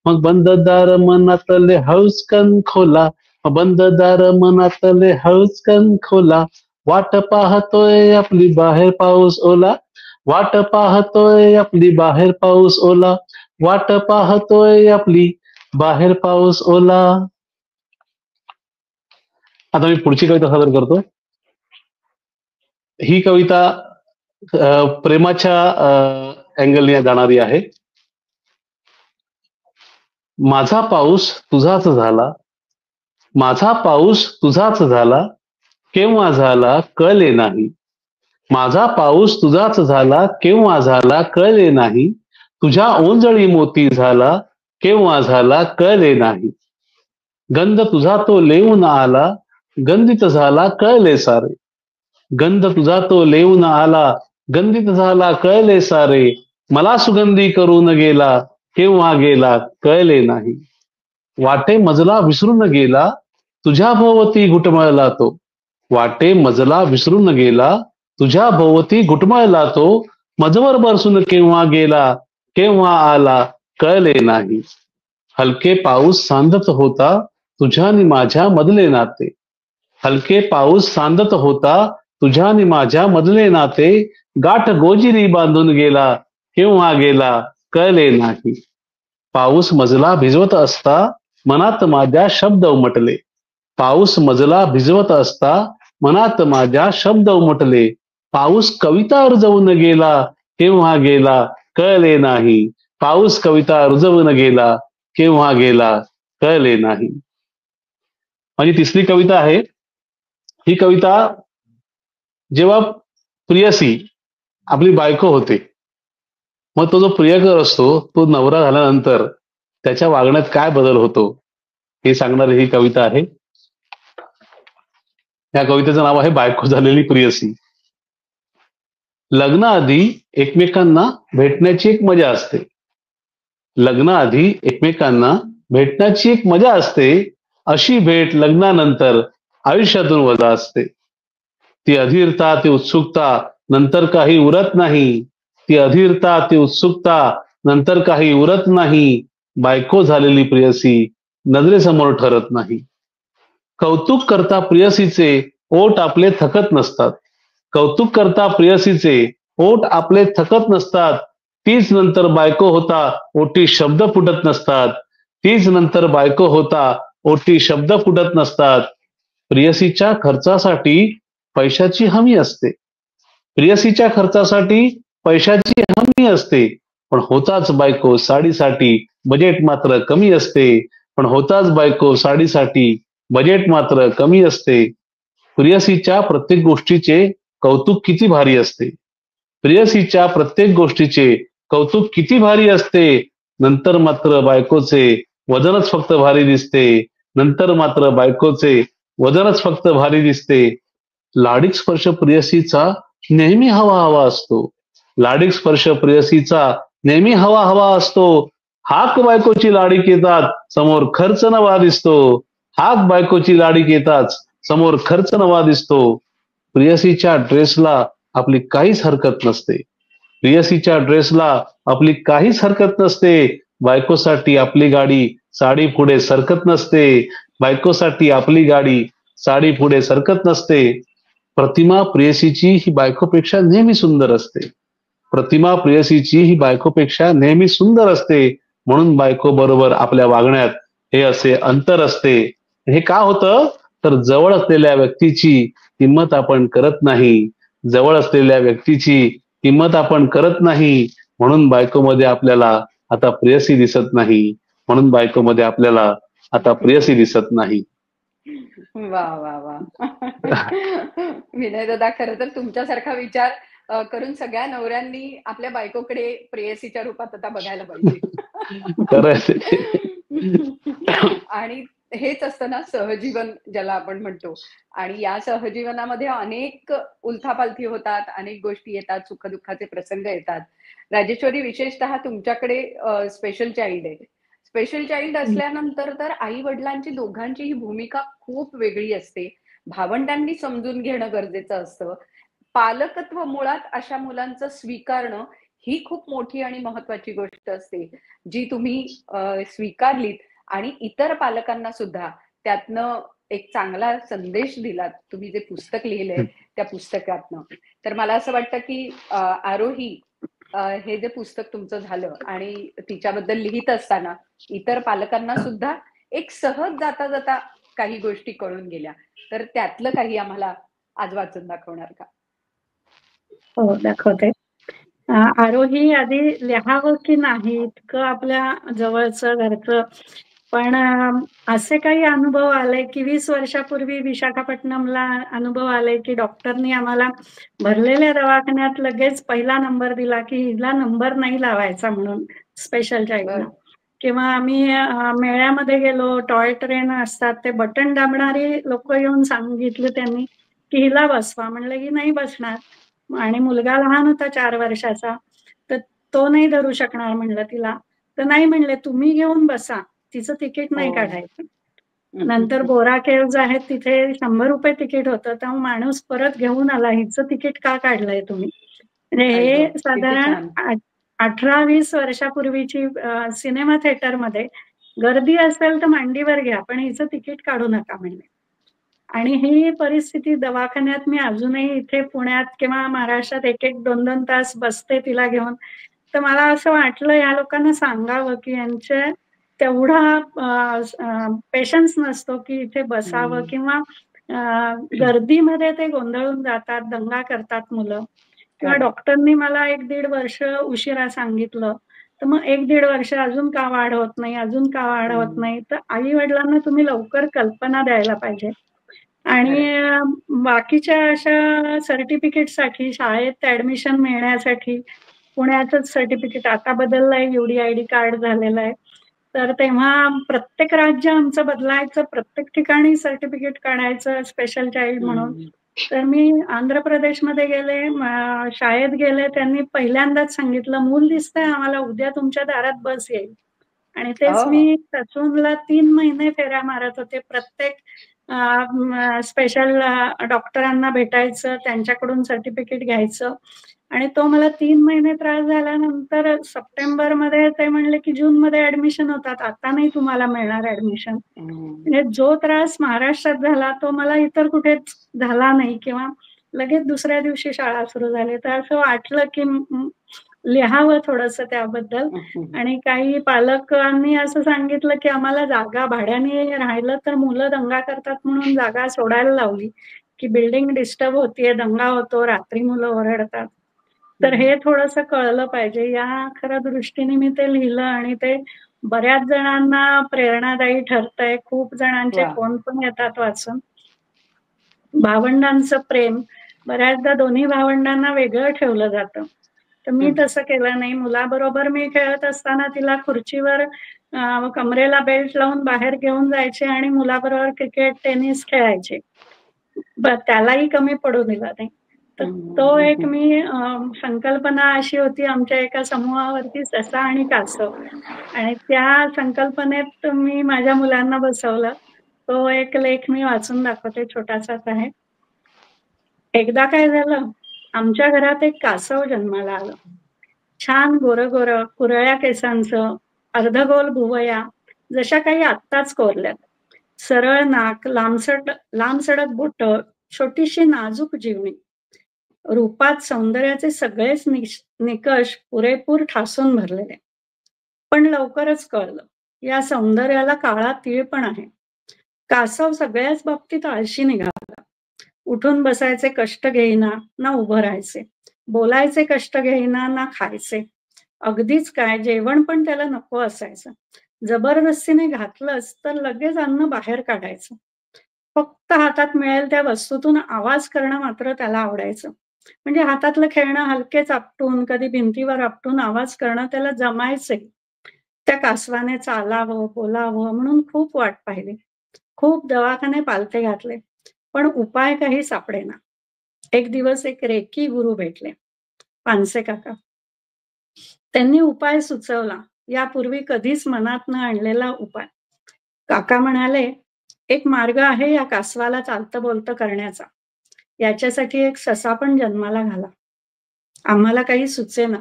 मग बंददार मनातले हौसकन खोला, बंददार मनातले हौसकन खोला. वाट पाहतोय आपली बाहेर पाऊस ओला, वाट पाहतोय आपली बाहेर पाऊस ओला, वाट पाहतोय आपली बाहेर पाऊस ओला. आता मी पुढची कविता सादर करतो. ही कविता प्रेमाच्या अँगलने जाणारी आहे. माझा पाऊस तुझाच झाला, माझा पाऊस तुझाच झाला, केव्हा झाला कळले नाही. माझा पाऊस तुझाच झाला, केव्हा झाला कळले नाही. तुझ्या ओंजळी मोती झाला, केव्हा झाला कळले नाही. गंध तुझा तो लेऊन आला, गंधित झाला कळले सारे. गंध तुझा तो लेऊन आला, गंधित झाला कळले सारे. मला सुगंधी करून गेला, केव्हा गेला कळले नाही. वाटे मजला विसरून गेला, तुझ्या भोवती घुटमळला तो. वाटे मजला विसरून गेला, तुझ्या भोवती घुटमळला तो. मजवर बरसून केव्हा गेला, केव्हा आला कळले नाही. हलके पाऊस सांदत होता, तुझ्या आणि माझ्या मधले नाते. हलके पाऊस सांदत होता, तुझ्या आणि माझ्या मधले नाते. गाठ गोजिरी बांधून गेला, केव्हा गेला कळले नाही. पाऊस मजला भिजवत असता, मनात माझ्या शब्द उमटले. पाऊस मजला भिजवत असता, मनात माझ्या शब्द उमटले. पाऊस कविता रुजवून गेला, केव्हा गेला कळले नाही. पाऊस कविता रुजवून गेला, केव्हा गेला कळले नाही. माझी तिसरी कविता आहे. ही कविता जेव्हा प्रियसी आपली बायको होते, मग तो जो प्रियकर असतो तो नवरा झाल्यानंतर त्याच्या वागण्यात काय बदल होतो हे सांगणारी ही कविता आहे. या कवितेचं नाव आहे बायको झालेली प्रियसी. लग्नाआधी एकमेकांना भेटण्याची एक मजा असते, लग्नाआधी एकमेकांना भेटण्याची एक मजा असते. अशी भेट लग्नानंतर आयुष्यातून वजा असते. ती अधीरता, ती उत्सुकता नंतर काही उरत नाही. ती अधीरता, ती उत्सुकता नंतर काही उरत नाही. बायको झालेली प्रियसी नजरेसमोर ठरत नाही. कौतुक करता प्रियसीचे ओठ आपले थकत नसतात, कौतुक करता प्रियसीचे ओठ आपले थकत नसतात. तीच नंतर बायको होता ओटी शब्द फुटत नसतात, तीच नंतर बायको होता ओटी शब्द फुटत नसतात. प्रियसीच्या खर्चासाठी पैशाची हमी असते, प्रियसीच्या खर्चासाठी पैशाची हमी असते. पण होताच बायको साडीसाठी बजेट मात्र कमी असते, पण होताच बायको साडीसाठी बजेट मात्र कमी असते. प्रियसीच्या प्रत्येक गोष्टीचे कौतुक किती भारी असते, प्रियसीच्या प्रत्येक गोष्टीचे कौतुक किती भारी असते. नंतर मात्र बायकोचे वजनच फक्त भारी दिसते, नंतर मात्र बायकोचे वजनच फक्त भारी दिसते. लाडिक स्पर्श प्रियसीचा नेहमी हवा हवा असतो, लाडिक स्पर्श प्रियसीचा नेहमी हवा हवा असतो. हाक बायकोची लाडीक येतात समोर खर्च नवा दिसतो, हाक बायकोची लाडीक येताच समोर खर्च नवा दिसतो. प्रियसीच्या ड्रेसला आपली काहीच हरकत नसते, प्रियसीच्या ड्रेसला आपली काहीच हरकत नसते. बायकोसाठी आपली गाडी साडी पुढे सरकत नसते, बायकोसाठी आपली गाडी साडी पुढे सरकत नसते. प्रतिमा प्रेयसीची ही बायकोपेक्षा नेहमी सुंदर असते, प्रतिमा प्रेयसीची ही बायकोपेक्षा नेहमी सुंदर असते. म्हणून बायको बरोबर आपल्या वागण्यात हे असे अंतर असते. हे का होतं तर जवळ असलेल्या व्यक्तीची किंमत आपण करत नाही, जवळ असलेल्या व्यक्तीची किंमत आपण करत नाही. म्हणून बायकोमध्ये आपल्याला आता प्रेयसी दिसत नाही, म्हणून बायकोमध्ये आपल्याला आता प्रेयसी दिसत नाही. वा वा वा. विनय दादा, खरं तर तुमच्यासारखा विचार करून सगळ्या नवऱ्यांनी आपल्या बायकोकडे प्रेयसीच्या रूपात आता बघायला पाहिजे. आणि हेच असतं ना सहजीवन, ज्याला आपण म्हणतो. आणि या सहजीवनामध्ये अनेक उलथापालथी होतात, अनेक गोष्टी येतात, सुखदुःखाचे प्रसंग येतात. राजेश्वरी, विशेषतः तुमच्याकडे स्पेशल चाइल्ड आहे. स्पेशल चाइल्ड असल्यानंतर तर आई वडिलांची दोघांचीही भूमिका खूप वेगळी असते. भावंडांनी समजून घेणं गरजेचं असतं. पालकत्व मुळात अशा मुलांचं स्वीकारणं ही खूप मोठी आणि महत्वाची गोष्ट असते, जी तुम्ही स्वीकारलीत आणि इतर पालकांना सुद्धा त्यातनं एक चांगला संदेश दिलात, तुम्ही जे पुस्तक लिहिलंय त्या पुस्तकातनं. तर मला असं वाटतं की आरोही हे जे पुस्तक तुमचं झालं आणि तिच्याबद्दल लिहित असताना इतर पालकांना सुद्धा एक सहज जाता जाता काही गोष्टी कळून गेल्या. तर त्यातलं काही आम्हाला आज वाचून दाखवणार का? हो, दाखवते. आरोही आधी लिहावं की नाही इतकं आपल्या जवळचं घरचं, पण असे काही अनुभव आले की 20 वर्षापूर्वी विशाखापट्टणमला अनुभव आले की डॉक्टरनी आम्हाला भरलेल्या दवाखान्यात लगेच पहिला नंबर दिला की हिला नंबर नाही लावायचा म्हणून स्पेशल चाइल्डला. किंवा आम्ही मेळ्यामध्ये गेलो, टॉय ट्रेन असतात, ते बटन दाबणारी लोक येऊन सांगितलं त्यांनी की हिला बसवा. म्हणलं की नाही बसणार, आणि मुलगा लहान होता 4 वर्षाचा, तर तो नाही धरू शकणार म्हणलं तिला. तर नाही म्हणले तुम्ही घेऊन बसा, तिचं तिकीट नाही काढायचं. नंतर बोरा केव्ज आहेत तिथे 100 रुपये तिकीट होतं, तर माणूस परत घेऊन आला, हिचं तिकीट का काढलंय तुम्ही. म्हणजे हे साधारण 18-20 वर्षापूर्वीची सिनेमा थिएटरमध्ये गर्दी असेल तर मांडीवर घ्या, पण हिचं तिकीट काढू नका म्हणले. आणि ही परिस्थिती दवाखान्यात मी अजूनही इथे पुण्यात किंवा महाराष्ट्रात 1-1, 2-2 तास बसते तिला घेऊन. तर मला असं वाटलं या लोकांना सांगावं की यांचे तेवढा पेशन्स नसतो की इथे बसावं, किंवा गर्दीमध्ये ते गोंधळून जातात, दंगा करतात मुलं. किंवा डॉक्टरनी मला 1-1.5 वर्ष उशिरा सांगितलं, तर मग 1-1.5 वर्ष अजून का वाढ होत नाही, अजून का वाढ होत नाही. तर आई वडिलांना तुम्ही लवकर कल्पना द्यायला पाहिजे. आणि बाकीच्या अशा सर्टिफिकेटसाठी, शाळेत ऍडमिशन मिळण्यासाठी पुण्याचंच सर्टिफिकेट आता बदललंय, UDID कार्ड झालेलं आहे. तर तेव्हा प्रत्येक राज्य आमचं बदलायचं, प्रत्येक ठिकाणी सर्टिफिकेट काढायचं स्पेशल चाइल्ड म्हणून. तर मी आंध्र प्रदेशमध्ये गेले, शाळेत गेले, त्यांनी पहिल्यांदाच सांगितलं मूल दिसतंय आम्हाला, उद्या तुमच्या दारात बस येईल. आणि तेच मी ससूनला 3 महिने फेऱ्या मारत होते, प्रत्येक स्पेशल डॉक्टरांना भेटायचं, त्यांच्याकडून सर्टिफिकेट घ्यायचं. आणि तो मला 3 महिने त्रास झाल्यानंतर सप्टेंबरमध्ये ते म्हणले की जूनमध्ये ऍडमिशन होतात, आता नाही तुम्हाला मिळणार ऍडमिशन. म्हणजे जो त्रास महाराष्ट्रात झाला तो मला इतर कुठेच झाला नाही, किंवा लगेच दुसऱ्या दिवशी शाळा सुरू झाली. तर असं वाटलं की लिहावं थोडंसं त्याबद्दल. आणि काही पालकांनी असं सांगितलं की आम्हाला जागा भाड्याने राहिलं तर मुलं दंगा करतात म्हणून जागा सोडायला लावली, की बिल्डिंग डिस्टर्ब होतीये, दंगा होतो, रात्री मुलं ओरडतात. तर हे थोडंसं कळलं पाहिजे, या खऱ्या दृष्टीने मी ते लिहिलं. आणि ते बऱ्याच जणांना प्रेरणादायी ठरतंय. खूप जणांचे फोन पण येतात वाचून. भावंडांचं प्रेम बऱ्याचदा दोन्ही भावंडांना वेगळं ठेवलं जातं, तर मी तसं केलं नाही. मुलाबरोबर मी खेळत असताना तिला खुर्चीवर कमरेला बेल्ट लावून बाहेर घेऊन जायचे आणि मुलाबरोबर क्रिकेट, टेनिस खेळायचे. त्यालाही कमी पडू दिला नाही. तर तो एक मी संकल्पना अशी होती आमच्या एका समूहावरती, ससा आणि कासव, आणि त्या संकल्पनेत मी माझ्या मुलांना बसवलं. तो एक लेख मी वाचून दाखवते, छोटासाच आहे. एकदा काय झालं, आमच्या घरात एक कासव जन्माला आलं. छान गोरं कुरळ्या केसांचं, अर्धगोल भुवया, जशा काही आत्ताच कोरल्यात, सरळ नाक, लांबसडक बोट, छोटीशी नाजूक जीवणी. रूपात सौंदर्याचे सगळेच निकष पुरेपूर ठासून भरलेले. पण लवकरच कळलं या सौंदर्याला काळा तीळ पण आहे. कासव सगळ्याच बाबतीत आळशी निघाला. उठून बसायचे कष्ट घेईना, ना उभं राहायचे. बोलायचे कष्ट घेईना, ना खायचे. अगदीच काय, जेवण पण त्याला नको असायचं. जबरदस्तीने घातलंच तर लगेच अन्न बाहेर काढायचं. फक्त हातात मिळेल त्या वस्तूतून आवाज करणं मात्र त्याला आवडायचं. म्हणजे हातातलं खेळणं हलकेच आपटून, कधी भिंतीवर आपटून आवाज करणं त्याला जमायचे. त्या कासवाने चालावं, बोलावं म्हणून खूप वाट पाहिली. खूप दवाखाने पालथे घातले, पण उपाय काही सापडेना. एक दिवस एक रेकी गुरु भेटले, पानसे काका. त्यांनी उपाय सुचवला, यापूर्वी कधीच मनात न आणलेला उपाय. काका म्हणाले, एक मार्ग आहे या कासवाला चालतं बोलतं करण्याचा. याच्यासाठी एक ससा पण जन्माला घाला. आम्हाला काही सुचेना.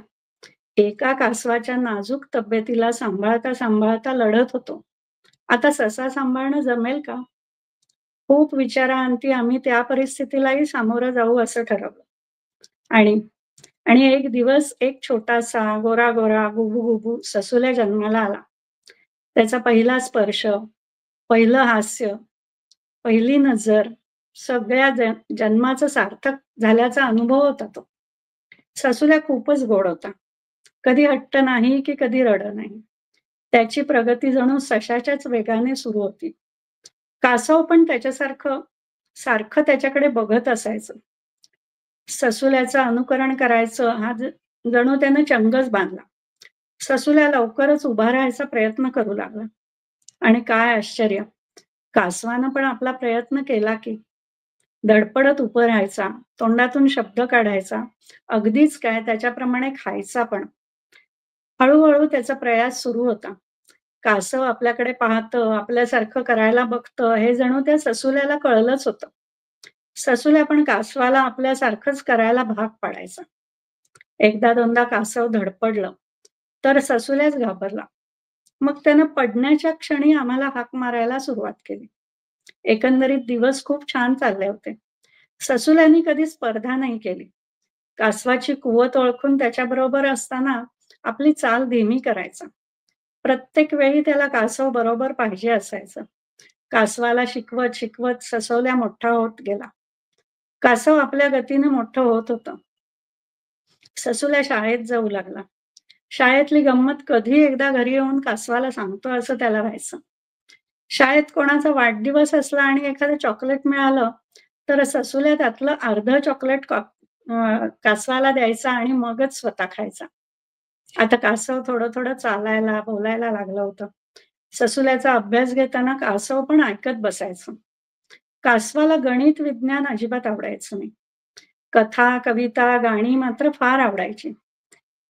एका कासवाच्या नाजूक तब्येतीला सांभाळता सांभाळता लढत होतो. आता ससा सांभाळणं जमेल का? खूप विचाराअंती आम्ही त्या परिस्थितीलाही सामोरं जाऊ असं ठरवलं. आणि आणि एक दिवस एक छोटासा गोरा गोरा गुबू गुबू ससुल्या जन्माला आला. त्याचा पहिला स्पर्श, पहिलं हास्य, पहिली नजर, सगळ्या जन्माचं सार्थक झाल्याचा अनुभव होता तो. ससुल्या खूपच गोड होता. कधी हट्ट नाही की कधी रड नाही. त्याची प्रगती जणू सशाच्याच वेगाने सुरू होती. कासव पण त्याच्यासारखं सारखं त्याच्याकडे बघत असायचं. ससुल्याचं अनुकरण करायचं हा जणू त्यानं चंगच बांधला. ससुल्या लवकरच उभा राहायचा प्रयत्न करू लागला. आणि काय आश्चर्य, कासवानं पण आपला प्रयत्न केला की. धडपडत उभं राहायचा, तोंडातून शब्द काढायचा, अगदीच काय त्याच्याप्रमाणे खायचा पण. हळूहळू त्याचा प्रयास सुरू होता. कासव आपल्याकडे पाहतं, आपल्यासारखं करायला बघतं, हे जणू त्या ससुल्याला कळलंच होतं. ससुल्या पण कासवाला आपल्यासारखंच करायला भाग पाडायचा. एकदा दोनदा कासव धडपडलं तर ससुल्याच घाबरला. मग त्यानं पडण्याच्या क्षणी आम्हाला हाक मारायला सुरुवात केली. एकंदरीत दिवस खूप छान चालले होते. ससुल्यानी कधी स्पर्धा नाही केली. कासवाची कुवत ओळखून त्याच्याबरोबर असताना आपली चाल धीमी करायचा. प्रत्येक वेळी त्याला कासव बरोबर पाहिजे असायचं. कासवाला शिकवत शिकवत ससुल्या मोठा होत गेला. कासव आपल्या गतीने मोठं होत होतं. ससुल्या शाळेत जाऊ लागला. शाळेतली गंमत कधी एकदा घरी येऊन कासवाला सांगतो असं त्याला व्हायचं. शाळेत कोणाचा वाढदिवस असला आणि एखादं चॉकलेट मिळालं तर ससुल्या त्यातलं अर्ध चॉकलेट कासवाला द्यायचा आणि मगच स्वतः खायचा. आता कासव थोडं थोडं चालायला बोलायला लागलं होतं. ससुल्याचा अभ्यास घेताना कासव पण ऐकत बसायचं. कासवाला गणित विज्ञान अजिबात आवडायचं नाही. कथा, कविता, गाणी मात्र फार आवडायची.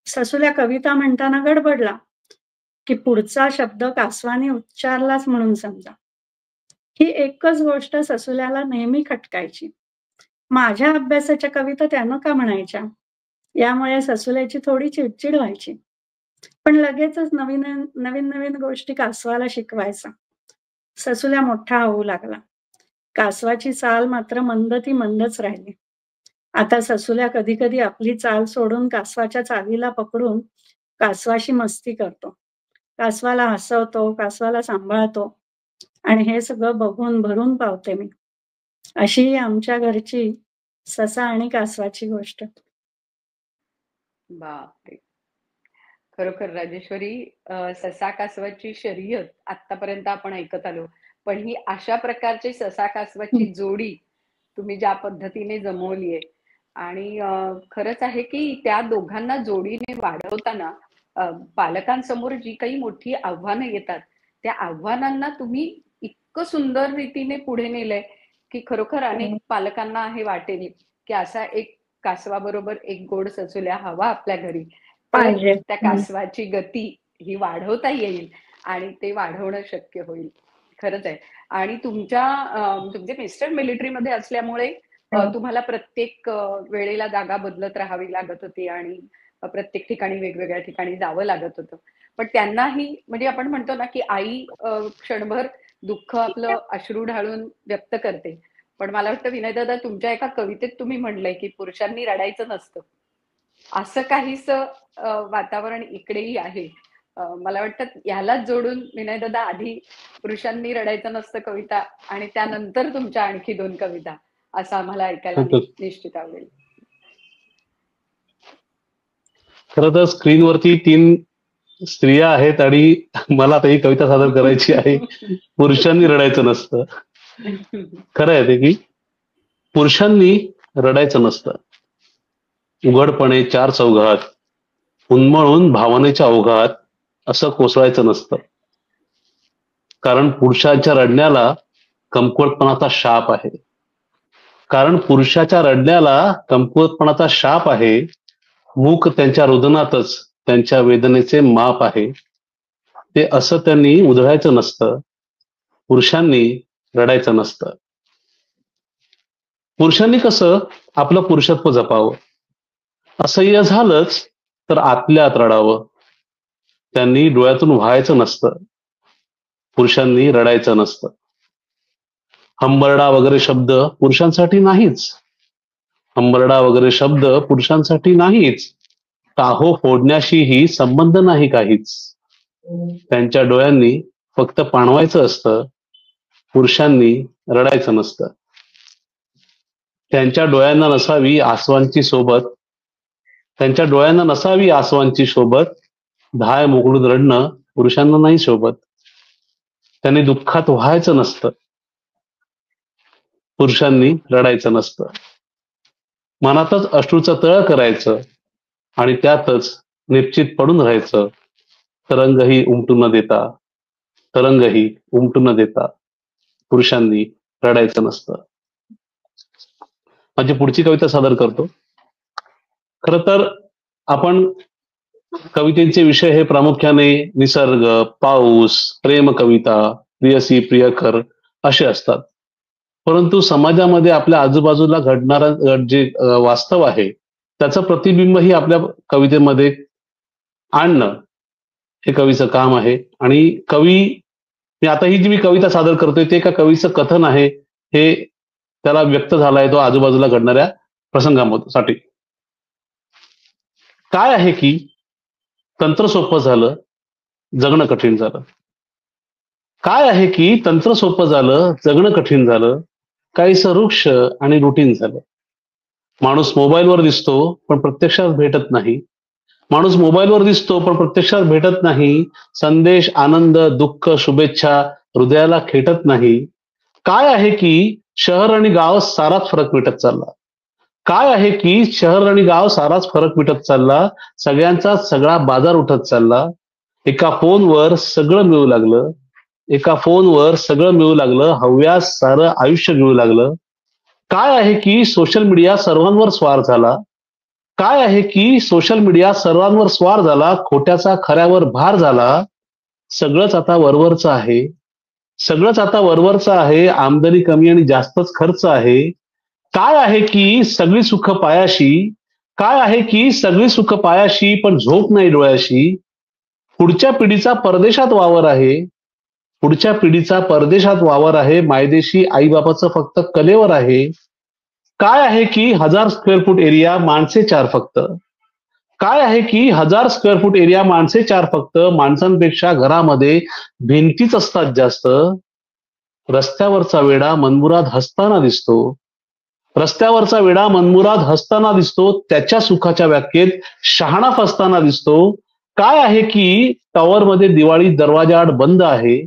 ससुल्या कविता म्हणताना गडबडला की पुढचा शब्द कासवाने उच्चारलाच म्हणून समजा. ही एकच गोष्ट ससुल्याला नेहमी खटकायची. माझ्या अभ्यासाच्या कविता त्यानं का म्हणायच्या? यामुळे ससुल्याची थोडी चिडचिड व्हायची. पण लगेचच नवीन नवीन गोष्टी कासवाला शिकवायचा. ससुल्या मोठा होऊ लागला. कासवाची चाल मात्र मंद ती मंदच राहिली. आता ससुल्या कधी कधी आपली चाल सोडून कासवाच्या चालीला पकडून कासवाशी मस्ती करतो. कासवाला हसवतो, कासवाला सांभाळतो. आणि हे सगळं बघून भरून पावते मी. अशी आमच्या घरची ससा आणि कासवाची गोष्ट. बापरे, खरोखर राजेश्वरी, ससा कासवाची शर्यत आतापर्यंत आपण ऐकत आलो, पण ही अशा प्रकारची ससा कासवाची जोडी तुम्ही ज्या पद्धतीने जमवलीये आणि खरंच आहे की त्या दोघांना जोडीने वाढवताना पालकांसमोर जी काही मोठी आव्हानं येतात त्या आव्हानांना तुम्ही इतकं सुंदर रीतीने पुढे नेलंय की खरोखर अनेक पालकांना हे वाटेल की असा एक कासवाबरोबर एक गोड ससुल्या हवा आपल्या घरी, तर त्या कासवाची गती ही वाढवता येईल आणि ते वाढवणं शक्य होईल. खरंच आहे. आणि तुमचे मिस्टर मिलिटरीमध्ये असल्यामुळे तुम्हाला प्रत्येक वेळेला जागा बदलत राहावी लागत होती आणि प्रत्येक ठिकाणी वेगवेगळ्या ठिकाणी जावं लागत होतं. पण त्यांनाही म्हणजे आपण म्हणतो ना की आई क्षणभर दुःख आपलं अश्रू ढाळून व्यक्त करते, पण मला वाटतं विनय दादा तुमच्या एका कवितेत तुम्ही म्हणलंय की पुरुषांनी रडायचं नसतं, असं काहीच वातावरण इकडेही आहे. मला वाटतं यालाच जोडून विनय दादा आधी पुरुषांनी रडायचं नसतं कविता आणि त्यानंतर तुमच्या आणखी 2 कविता असं आम्हाला ऐकायला निश्चित आवडेल. खरं तर स्क्रीनवरती 3 स्त्रिया आहेत आणि मला आता ही कविता सादर करायची आहे. पुरुषांनी रडायचं नसतं. खरं आहे ते की पुरुषांनी रडायचं नसतं. उघडपणे 4 चौघात उन्मळून भावनेच्या ओघात असं कोसळायचं नसतं. कारण पुरुषाच्या रडण्याला कमकुवतपणाचा शाप आहे. कारण पुरुषाच्या रडण्याला कमकुवतपणाचा शाप आहे. मूक त्यांच्या रुदनातच त्यांच्या वेदनेचे माप आहे. ते असं त्यांनी उधळायचं नसतं. पुरुषांनी रडायचं नसतं. पुरुषांनी कसं आपलं पुरुषत्व जपावं. असह्य झालंच तर आतल्या आत रडावं. त्यांनी डोळ्यातून व्हायचं नसतं. पुरुषांनी रडायचं नसतं. हंबरडा वगैरे शब्द पुरुषांसाठी नाहीच. हंबरडा वगैरे शब्द पुरुषांसाठी नाहीच. टाहो फोडण्याशीही संबंध नाही काहीच. त्यांच्या डोळ्यांनी फक्त पाणवायचं असतं. पुरुषांनी रडायचं नसतं. त्यांच्या डोळ्यांना नसावी आसवांची सोबत. त्यांच्या डोळ्यांना नसावी आसवांची सोबत. धाय मोकळून रडणं पुरुषांना नाही शोभत. त्यांनी दुःखात व्हायचं नसतं. पुरुषांनी रडायचं नसतं. मनातच अश्रूचं तळ करायचं आणि त्यातच निश्चित पडून राहायचं. तरंगही उमटू न देता. तरंगही उमटू न देता. पुरुषांनी रडायचं नसतं. माझी पुढची कविता सादर करतो. खरं तर आपण कवितेचे विषय हे प्रामुख्याने निसर्ग, पाऊस, प्रेम कविता, प्रियसी प्रियकर असे असतात. परंतु समाजामध्ये आपल्या आजूबाजूला घडणारं जे वास्तव आहे त्याचं प्रतिबिंबही आपल्या कवितेमध्ये आणणं हे कवीचं काम आहे. आणि कवी आता ही जी मी कविता सादर करतोय ते एका कवीचं कथन आहे. हे त्याला व्यक्त झाला आहे तो आजूबाजूला घडणाऱ्या प्रसंगासाठी. काय आहे की तंत्र सोपं झालं, जगणं कठीण झालं. काय आहे की तंत्र सोपं झालं, जगणं कठीण झालं. काहीसं रुक्ष आणि रुटीन झालं. माणूस मोबाईलवर दिसतो पण प्रत्यक्षात भेटत नाही. माणूस मोबाईलवर दिसतो पण प्रत्यक्षात भेटत नाही. संदेश, आनंद, दुःख, शुभेच्छा हृदयाला खेटत नाही. काय आहे की शहर आणि गाव साराच फरक मिटत चालला. काय आहे की शहर आणि गाव साराच फरक मिटत चालला. सगळ्यांचा सगळा बाजार उठत चालला. एका फोनवर सगळं मिळू लागलं. एका फोनवर सगळं मिळू लागलं. हव्यास सारं आयुष्य मिळू लागलं. काय आहे की सोशल मीडिया सर्वांवर स्वार झाला. काय आहे की सोशल मीडिया सर्वांवर स्वार झाला. खोट्याचा खऱ्यावर भार झाला. सगळंच आता वरवरचं आहे. सगळंच आता वरवरचं आहे. आमदनी कमी आणि जास्तच खर्च आहे. काय आहे की सगळी सुख पायाशी. काय आहे की सगळी सुख पायाशी पण झोप नाही डोळ्याशी. पुढच्या पिढीचा परदेशात वावर आहे. पुढच्या पिढीचा परदेशात वावर आहे. मायदेशी आईबापाचं फक्त कलेवर आहे. काय आहे की 1000 स्क्वेअर फूट एरिया माणसे 4 फक्त. काय आहे की 1000 स्क्वेअर फूट एरिया माणसे 4 फक्त. माणसांपेक्षा घरामध्ये भिंतीच असतात जास्त. रस्त्यावरचा वेडा मनमुराद हसताना दिसतो. रस्त्यावरचा वेडा मनमुराद हसताना दिसतो. त्याच्या सुखाच्या व्याख्येत शहाणा फसताना दिसतो. काय आहे की टॉवरमध्ये दिवाळी दरवाजाआड बंद आहे.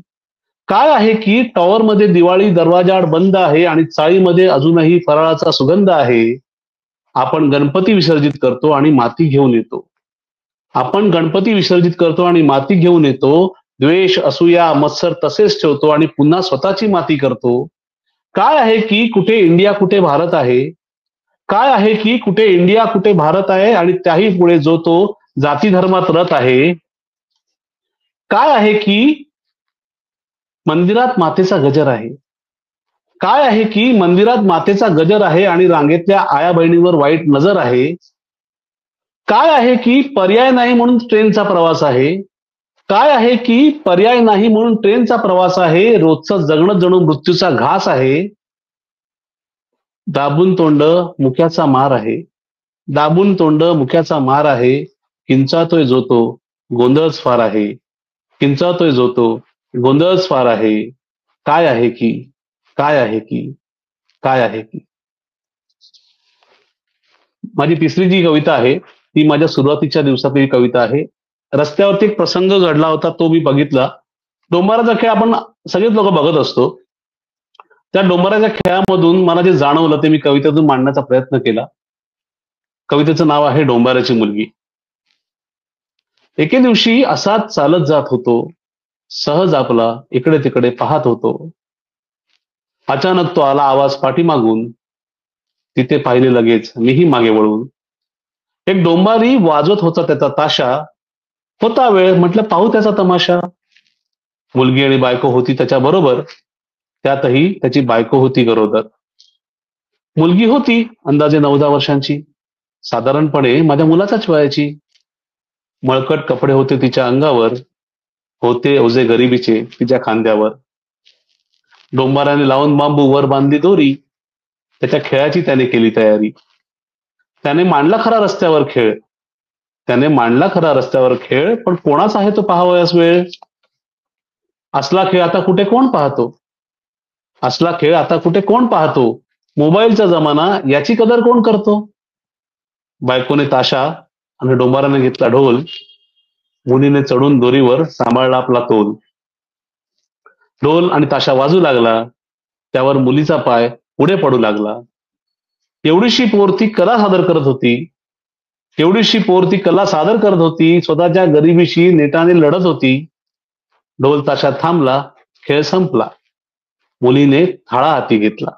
काय आहे की टॉवरमध्ये दिवाळी दरवाजाआड बंद आहे आणि चाळीमध्ये अजूनही फराळाचा सुगंध आहे. आपण गणपती विसर्जित करतो आणि माती घेऊन येतो. आपण गणपती विसर्जित करतो आणि माती घेऊन येतो. द्वेष, असूया, मत्सर तसेच ठेवतो आणि पुन्हा स्वतःची माती करतो. काय आहे की कुठे इंडिया कुठे भारत आहे. काय आहे की कुठे इंडिया कुठे भारत आहे आणि त्याही पुढे जो तो जाती धर्मात रत आहे. काय आहे की मंदिरात मातेचा गजर आहे. काय आहे की मंदिरात मातेचा गजर आहे आणि रांगेतल्या आया बहिणीवर वाईट नजर आहे. काय आहे की पर्याय नाही म्हणून ट्रेनचा प्रवास आहे. काय आहे की पर्याय नाही म्हणून ट्रेनचा प्रवास आहे. रोजचं जगणं जणू मृत्यूचा घास आहे. दाबून तोंड मुक्याचा मार आहे. दाबून तोंड मुक्याचा मार आहे. किंचाळतोय जो तो गोंधळच फार आहे. किंचाळतोय जो तो गोंधळच फार आहे. काय आहे की काय आहे की काय आहे की. माझी तिसरी जी कविता आहे ती माझ्या सुरुवातीच्या दिवसातली कविता आहे. रस्त्यावरती एक प्रसंग घडला होता, तो मी बघितला. डोंबाराचा खेळ आपण सगळेच लोक बघत असतो. त्या डोंबाराच्या खेळामधून मला जे जाणवलं ते मी कवितेतून मांडण्याचा प्रयत्न केला. कवितेचं नाव आहे डोंबाराची मुलगी. एके दिवशी असाच चालत जात होतो, सहज आपला इकडे तिकडे पाहत होतो. अचानक तो आला आवाज पाठीमागून, तिथे पाहिले लगेच मीही मागे वळून. एक डोंबारी वाजवत होता त्याचा ताशा, होता वेळ म्हटलं पाहू त्याचा तमाशा. मुलगी आणि बायको होती त्याच्या बरोबर, त्यातही त्याची बायको होती गरोदर. मुलगी होती अंदाजे 9-10 वर्षांची, साधारणपणे माझ्या मुलाच्याच वयाची. मळकट कपडे होते तिच्या अंगावर, होते ओझे गरिबीचे तिच्या खांद्यावर. डोंबाराने लावून बांबू वर बांधली दोरी, त्याच्या खेळाची त्याने केली तयारी. त्याने मांडला खरा रस्त्यावर खेळ, त्याने मांडला खरा रस्त्यावर खेळ, पण कोणाच आहे तो पाहावयास वेळ. असला खेळ आता कुठे कोण पाहतो, असला खेळ आता कुठे कोण पाहतो. मोबाईलचा जमाना याची कदर कोण करतो. बायकोने ताशा आणि डोंबाराने घेतला ढोल, मुलीने चढून दोरीवर सांभाळला आपला तोल. ढोल आणि ताशा वाजू लागला, त्यावर मुलीचा पाय पुढे पडू लागला. एवढीशी पोर ती कला सादर करत होती, एवढीशी पोर ती कला सादर करत होती, स्वतःच्या गरिबीशी नेटाने लढत होती. ढोल ताशा थांबला, खेळ संपला, मुलीने थाळा हाती घेतला.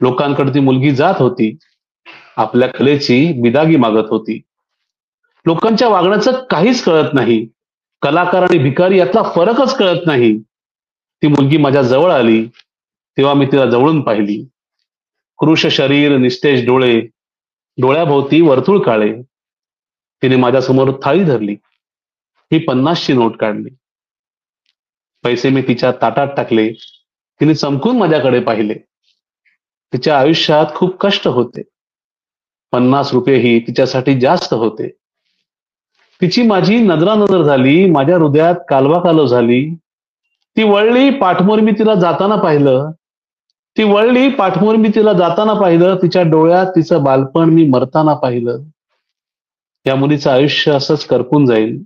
लोकांकडे ती मुलगी जात होती, आपल्या कलेची बिदागी मागत होती. लोकांच्या वागण्याचं काहीच कळत नाही, कलाकार आणि भिकारी यातला फरकच कळत नाही. ती मुलगी माझ्या जवळ आली, तेव्हा मी तिला जवळून पाहिली. कृश शरीर, निस्तेज डोळे, डोळ्याभोवती वर्तुळ काळे. तिने माझ्यासमोर थाळी धरली, ही 50ची नोट काढली. पैसे मी तिच्या ताटात टाकले, तिने चमकून माझ्याकडे पाहिले. तिच्या आयुष्यात खूप कष्ट होते, 50 रुपयेही तिच्यासाठी जास्त होते. तिची माझी नजरानजर झाली, माझ्या हृदयात कालवा कालव झाली. ती वळली पाठमोर मी तिला जाताना पाहिलं, ती वळली पाठमोर मी तिला जाताना पाहिलं. तिच्या डोळ्यात तिचं बालपण मी मरताना पाहिलं. या मुलीचं आयुष्य असंच करपून जाईल,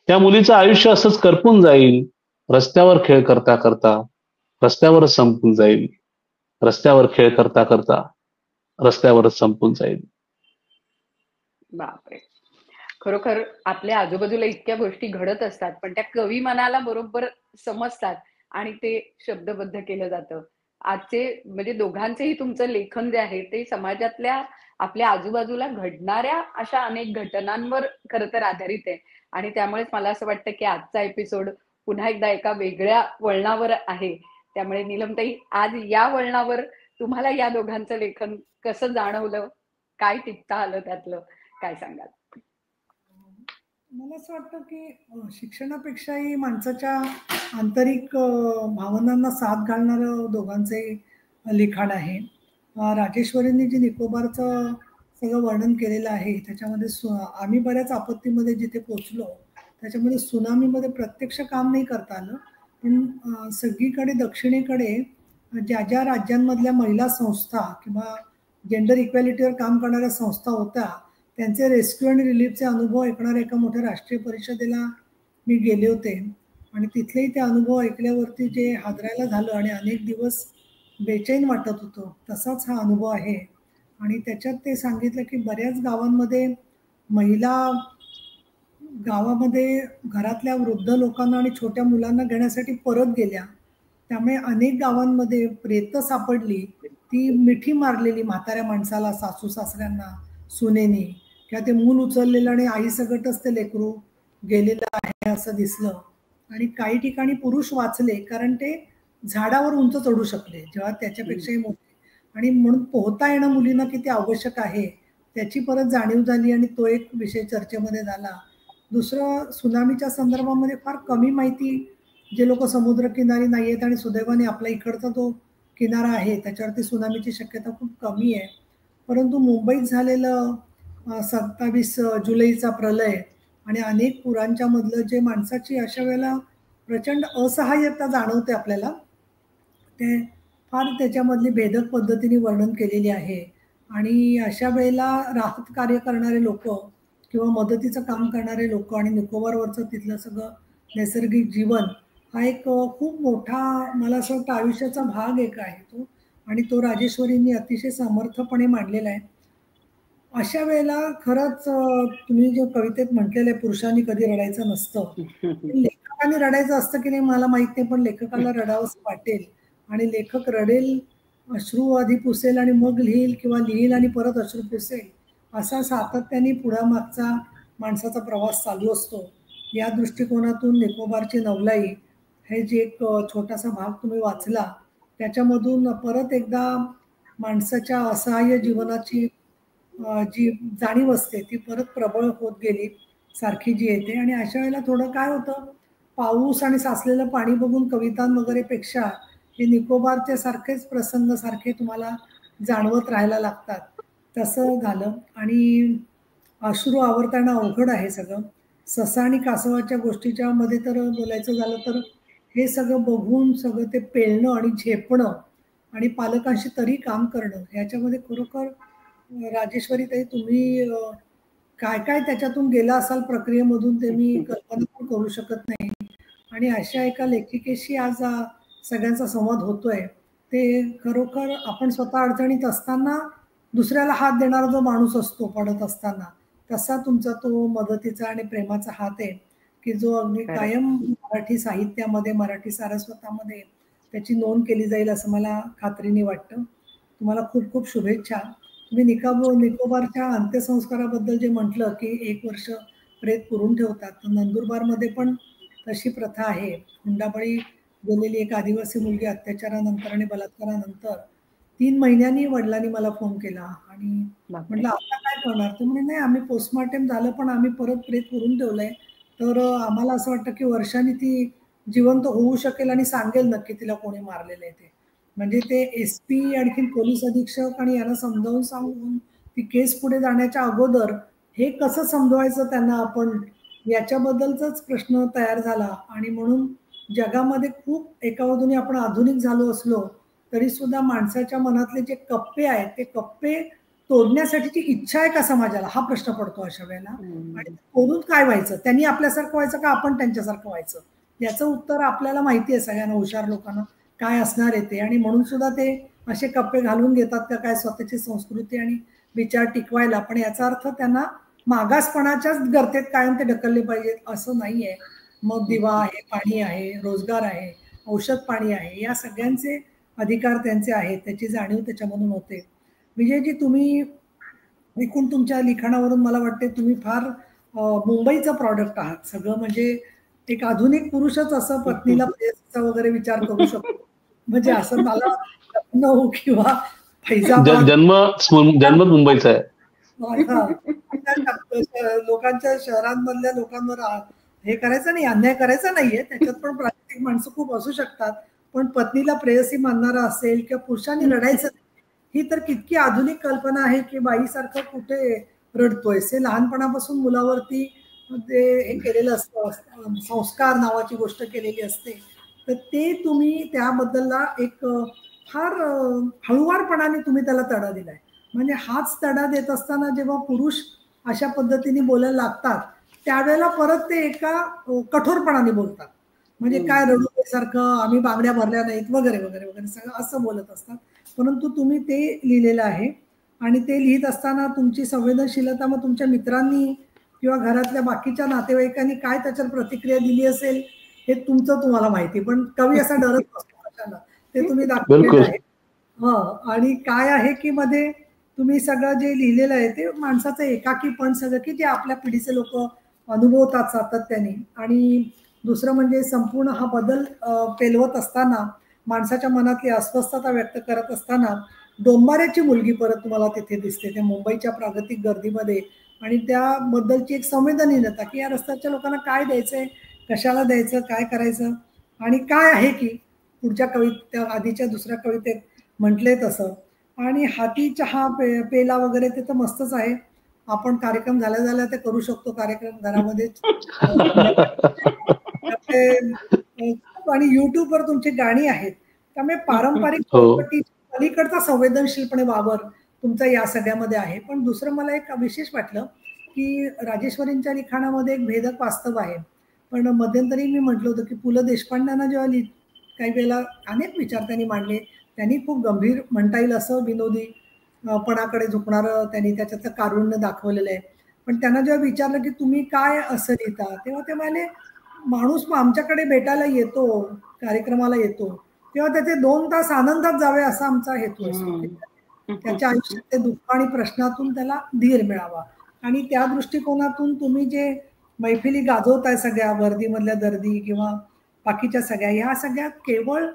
त्या मुलीचं आयुष्य असंच करपून जाईल. रस्त्यावर खेळ करता करता रस्त्यावरच संपून जाईल, रस्त्यावर खेळ करता करता रस्त्यावरच संपून जाईल. बापरे, खरोखर आपल्या आजूबाजूला इतक्या गोष्टी घडत असतात, पण त्या कवी मनाला बरोबर समजतात आणि ते शब्दबद्ध केलं जातं. आजचे म्हणजे दोघांचेही तुमचं लेखन जे आहे ते समाजातल्या आपल्या आजूबाजूला घडणाऱ्या अशा अनेक घटनांवर खरं तर आधारित आहे. आणि त्यामुळेच मला असं वाटतं की आजचा एपिसोड पुन्हा एकदा एका वेगळ्या वळणावर आहे. त्यामुळे नीलमताई, आज या वळणावर तुम्हाला या दोघांचं लेखन कसं जाणवलं, काय टिपता आलं त्यातलं, काय सांगाल? मला असं वाटतं की शिक्षणापेक्षाही माणसाच्या आंतरिक भावनांना साथ घालणारं दोघांचे लिखाण आहे. राजेश्वरींनी जे निकोबारचं सगळं वर्णन केलेलं आहे त्याच्यामध्ये आम्ही बऱ्याच आपत्तीमध्ये जिथे पोचलो त्याच्यामध्ये सुनामीमध्ये प्रत्यक्ष काम नाही करता आलं, पण सगळीकडे दक्षिणेकडे ज्या ज्या राज्यांमधल्या महिला संस्था किंवा जेंडर इक्वॅलिटीवर काम करणाऱ्या संस्था होत्या त्यांचे रेस्क्यू आणि रिलीफचे अनुभव ऐकणाऱ्या एका मोठ्या राष्ट्रीय परिषदेला मी गेले होते. आणि तिथलेही ते अनुभव ऐकल्यावरती जे हादरायला झालं आणि अनेक दिवस बेचैन वाटत होतं, तसाच हा अनुभव आहे. आणि त्याच्यात ते सांगितलं की बऱ्याच गावांमध्ये महिला गावामध्ये घरातल्या वृद्ध लोकांना आणि छोट्या मुलांना घेण्यासाठी परत गेल्या. त्यामुळे अनेक गावांमध्ये प्रेतं सापडली, ती मिठी मारलेली म्हाताऱ्या माणसाला, सासू सासऱ्यांना, सुनेनी, किंवा ते मूल उचललेलं आणि आई सकटच ते लेकरू गेलेलं आहे असं दिसलं. आणि काही ठिकाणी पुरुष वाचले कारण ते झाडावर उंच चढू शकले, जेव्हा त्याच्यापेक्षाही मोठे. आणि म्हणून पोहता येणं मुलींना किती आवश्यक आहे त्याची परत जाणीव झाली आणि तो एक विषय चर्चेमध्ये झाला. दुसरं, सुनामीच्या संदर्भामध्ये फार कमी माहिती, जे लोक समुद्रकिनारी नाही आहेत आणि सुदैवाने आपला इकडचा जो किनारा आहे त्याच्यावरती सुनामीची शक्यता खूप कमी आहे. परंतु मुंबईत झालेलं 27 जुलैचा प्रलय आणि अनेक पुरांच्या मधलं जे माणसाची अशा वेळेला प्रचंड असहाय्यता जाणवते आपल्याला, ते फार त्याच्यामधली भेदक पद्धतीने वर्णन केलेली आहे. आणि अशा वेळेला राहत कार्य करणारे लोक किंवा मदतीचं काम करणारे लोक आणि निकोबारवरचं तिथलं सगळं नैसर्गिक जीवन हा एक खूप मोठा मला असं वाटतं आयुष्याचा भाग एक आहे तो, आणि तो राजेश्वरींनी अतिशय समर्थपणे मांडलेला आहे. अशा वेळेला खरंच तुम्ही जे कवितेत म्हटलेलं आहे पुरुषांनी कधी रडायचं नसतं, ते लेखकाने रडायचं असतं की नाही मला माहित नाही, पण लेखकाला रडावंसं वाटेल आणि लेखक रडेल, अश्रू आधी पुसेल आणि मग लिहील किंवा लिहील आणि परत अश्रू पुसेल, असा सातत्याने पुढामागचा माणसाचा प्रवास चालू असतो. या दृष्टिकोनातून निकोबारची नवलाई हे जे एक छोटासा भाग तुम्ही वाचला त्याच्यामधून परत एकदा माणसाच्या असहाय्य जीवनाची जी जाणीव असते ती परत प्रबळ होत गेली सारखी जी येते. आणि अशा वेळेला थोडं काय होतं, पाऊस आणि साचलेलं पाणी बघून कवितां वगैरे पेक्षा हे निकोबारचे सारखेच प्रसंग सारखे तुम्हाला जाणवत राहायला लागतात, तसं झालं. आणि अश्रू आवरताना अवघड आहे सगळं. ससा आणि कासवाच्या गोष्टीच्या मध्ये तर बोलायचं झालं तर हे सगळं बघून सगळं ते पेलणं आणि झेपणं आणि पालकांशी तरी काम करणं ह्याच्यामध्ये खरोखर राजेश्वरी ताई तुम्ही काय काय त्याच्यातून गेला असाल प्रक्रियेमधून ते मी कल्पना पण करू शकत नाही. आणि अशा एका लेखिकेशी आज सगळ्यांचा संवाद होतोय ते खरोखर आपण स्वतः अडचणीत असताना दुसऱ्याला हात देणारा जो माणूस असतो पडत असताना, तसा तुमचा तो मदतीचा आणि प्रेमाचा हात आहे की जो अगदी खरंय. कायम मराठी साहित्यामध्ये मराठी सारस्वतामध्ये त्याची नोंद केली जाईल असं मला खात्रीने वाटतं. तुम्हाला खूप खूप शुभेच्छा. तुम्ही निकोबारच्या अंत्यसंस्काराबद्दल जे म्हटलं की 1 वर्ष प्रेत पुरून ठेवतात, तर नंदुरबारमध्ये पण तशी प्रथा आहे. हुंडाबळी गेलेली एक आदिवासी मुलगी अत्याचारानंतर आणि बलात्कारानंतर 3 महिन्यांनी वडिलांनी मला फोन केला आणि बापरे. म्हटलं आता काय करणार, तर म्हणे नाही आम्ही पोस्टमॉर्टम झालं पण आम्ही परत प्रेत पुरून ठेवलंय, तर आम्हाला असं वाटतं की वर्षांनी ती जिवंत होऊ शकेल आणि सांगेल नक्की तिला कोणी मारलेलं आहे ते. म्हणजे ते SP आणखीन पोलीस अधीक्षक आणि यांना समजावून सांगून ती केस पुढे जाण्याच्या अगोदर हे कसं समजवायचं त्यांना आपण, याच्याबद्दलचाच प्रश्न तयार झाला. आणि म्हणून जगामध्ये खूप एका बाजूने आपण आधुनिक झालो असलो तरी सुद्धा माणसाच्या मनातले जे कप्पे आहेत ते कप्पे तोडण्यासाठीची इच्छा आहे का समाजाला, हा प्रश्न पडतो अशा वेळेला. आणि तोडून काय व्हायचं, त्यांनी आपल्यासारखं व्हायचं का आपण त्यांच्यासारखं व्हायचं, याचं उत्तर आपल्याला माहिती आहे सगळ्यांना, हुशार लोकांना काय असणार आहे ते. आणि म्हणून सुद्धा ते असे कप्पे घालून घेतात का काय स्वतःची संस्कृती आणि विचार टिकवायला, पण याचा अर्थ त्यांना मागासपणाच्याच गर्तेत कायम ते ढकलले पाहिजेत असं नाही आहे. मग दिवा आहे, पाणी आहे, रोजगार आहे, औषध पाणी आहे, या सगळ्यांचे अधिकार त्यांचे आहेत, त्याची जाणीव त्याच्यामधून होते. विजयजी तुम्ही एकूण तुमच्या लिखाणावरून मला वाटते तुम्ही फार मुंबईचं प्रॉडक्ट आहात सगळं. म्हणजे एक आधुनिक पुरुषच असं पत्नीला प्रेयसीचा वगैरे विचार करू शकतो. म्हणजे असं मला लखनौ किंवा फैजाबाद जन्म मुंबईचा आहे. लोकांच्या शहरांमधल्या लोकांवर हे करायचं नाही, अन्याय करायचा नाहीये, त्याच्यात पण प्राकृतिक माणसं खूप असू शकतात. पण पत्नीला प्रेयसी मानणारा असेल किंवा पुरुषांनी रडायचं ही तर कितकी आधुनिक कल्पना आहे की बाईसारखं कुठे रडतोय. ते लहानपणापासून मुलावरती हे केलेलं असतं, संस्कार नावाची गोष्ट केलेली असते. तर ते तुम्ही त्याबद्दलला एक फार हळुवारपणाने तुम्ही त्याला तडा दिलाय. म्हणजे हाच तडा देत असताना जेव्हा पुरुष अशा पद्धतीने बोलायला लागतात त्यावेळेला परत ते एका कठोरपणाने बोलतात. म्हणजे काय रडूसारखं आम्ही बांगड्या भरल्या नाहीत वगैरे वगैरे वगैरे सगळं असं बोलत असतात. परंतु तुम्ही ते लिहिलेलं आहे आणि ते लिहित असताना तुमची संवेदनशीलता मग तुमच्या मित्रांनी किंवा घरातल्या बाकीच्या नातेवाईकांनी काय त्याच्यावर प्रतिक्रिया दिली असेल हे तुमचं तुम्हाला माहिती, पण कवी असा डरत नसतो कशाला, ते तुम्ही दाखवलेलं आहे. आणि काय आहे की मध्ये तुम्ही सगळं जे लिहिलेलं आहे ते माणसाचं एकाकीपण सगळं की जे आपल्या पिढीचे लोक अनुभवतात सातत्याने. आणि दुसरं म्हणजे संपूर्ण हा बदल पेलवत असताना माणसाच्या मनातली अस्वस्थता व्यक्त करत असताना डोंबाऱ्याची मुलगी परत तुम्हाला तिथे दिसते त्या मुंबईच्या प्रागतिक गर्दीमध्ये. आणि त्याबद्दलची एक संवेदनशीलता की या रस्त्याच्या लोकांना काय द्यायचंय, कशाला द्यायचं, काय करायचं. आणि काय आहे की पुढच्या कविता आधीच्या दुसऱ्या कवितेत म्हटलंय तसं. आणि हाती चहा पेला वगैरे ते तर मस्तच आहे. आपण कार्यक्रम झाल्या ते करू शकतो कार्यक्रम घरामध्येच. आणि युट्यूबवर तुमची गाणी आहेत, त्यामुळे पारंपरिक पलीकडचा संवेदनशीलपणे वावर तुमचा या सगळ्यामध्ये आहे. पण दुसरं मला एक विशेष वाटलं की राजेश्वरींच्या लिखाणामध्ये एक भेदक वास्तव आहे. पण मध्यंतरी मी म्हटलं होतं की पु ल देशपांड्यांना जेव्हा काही वेळेला अनेक विचार त्यांनी मांडले, त्यांनी खूप गंभीर म्हणता येईल असं विनोदी पणाकडे झुकणारं त्यांनी त्याच्यातलं कारुण्य दाखवलेलं आहे. पण त्यांना जेव्हा विचारलं की तुम्ही काय असं लिहिता, तेव्हा ते म्हणाले माणूस आमच्याकडे भेटायला येतो, कार्यक्रमाला येतो, तेव्हा त्याचे 2 तास आनंदात जावे असा आमचा हेतू असतो. त्याच्या आयुष्यात ते दुःख आणि प्रश्नातून त्याला धीर मिळावा. आणि त्या दृष्टिकोनातून तुम्ही जे मैफिली गाजवताय सगळ्या वर्दीमधल्या दर्दी किंवा बाकीच्या सगळ्या, ह्या सगळ्या केवळ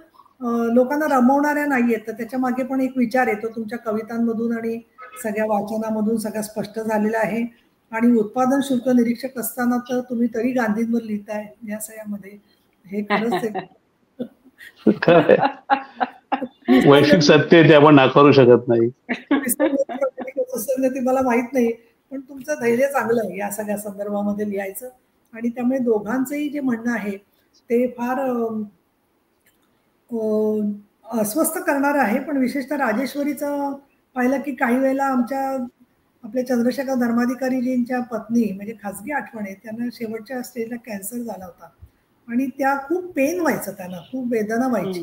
लोकांना रमवणाऱ्या नाहीयेत, तर त्याच्या मागे पण एक विचार येतो तुमच्या कवितांमधून आणि सगळ्या वाचनामधून सगळं स्पष्ट झालेलं आहे. आणि उत्पादन शुल्क निरीक्षक असताना तर तुम्ही तरी गांधींवर लिहिताय या सगळ्यामध्ये, हे खरंच वैश्विक सत्य आहे ते आपण नाकारू शकत नाही. ते मला माहित नाही, पण तुमचं धैर्य चांगलं आहे या सगळ्या संदर्भामध्ये लिहायचं. आणि त्यामुळे दोघांचंही जे म्हणणं आहे ते फार अस्वस्थ करणारं आहे. पण विशेषतः राजेश्वरीचं पाहिलं की काही वेळेला आपल्या चंद्रशेखर धर्माधिकारीजींच्या पत्नी, म्हणजे खाजगी आठवण आहे, त्यांना शेवटच्या स्टेजला कॅन्सर झाला होता आणि त्या खूप पेन व्हायचं, त्यांना खूप वेदना व्हायची.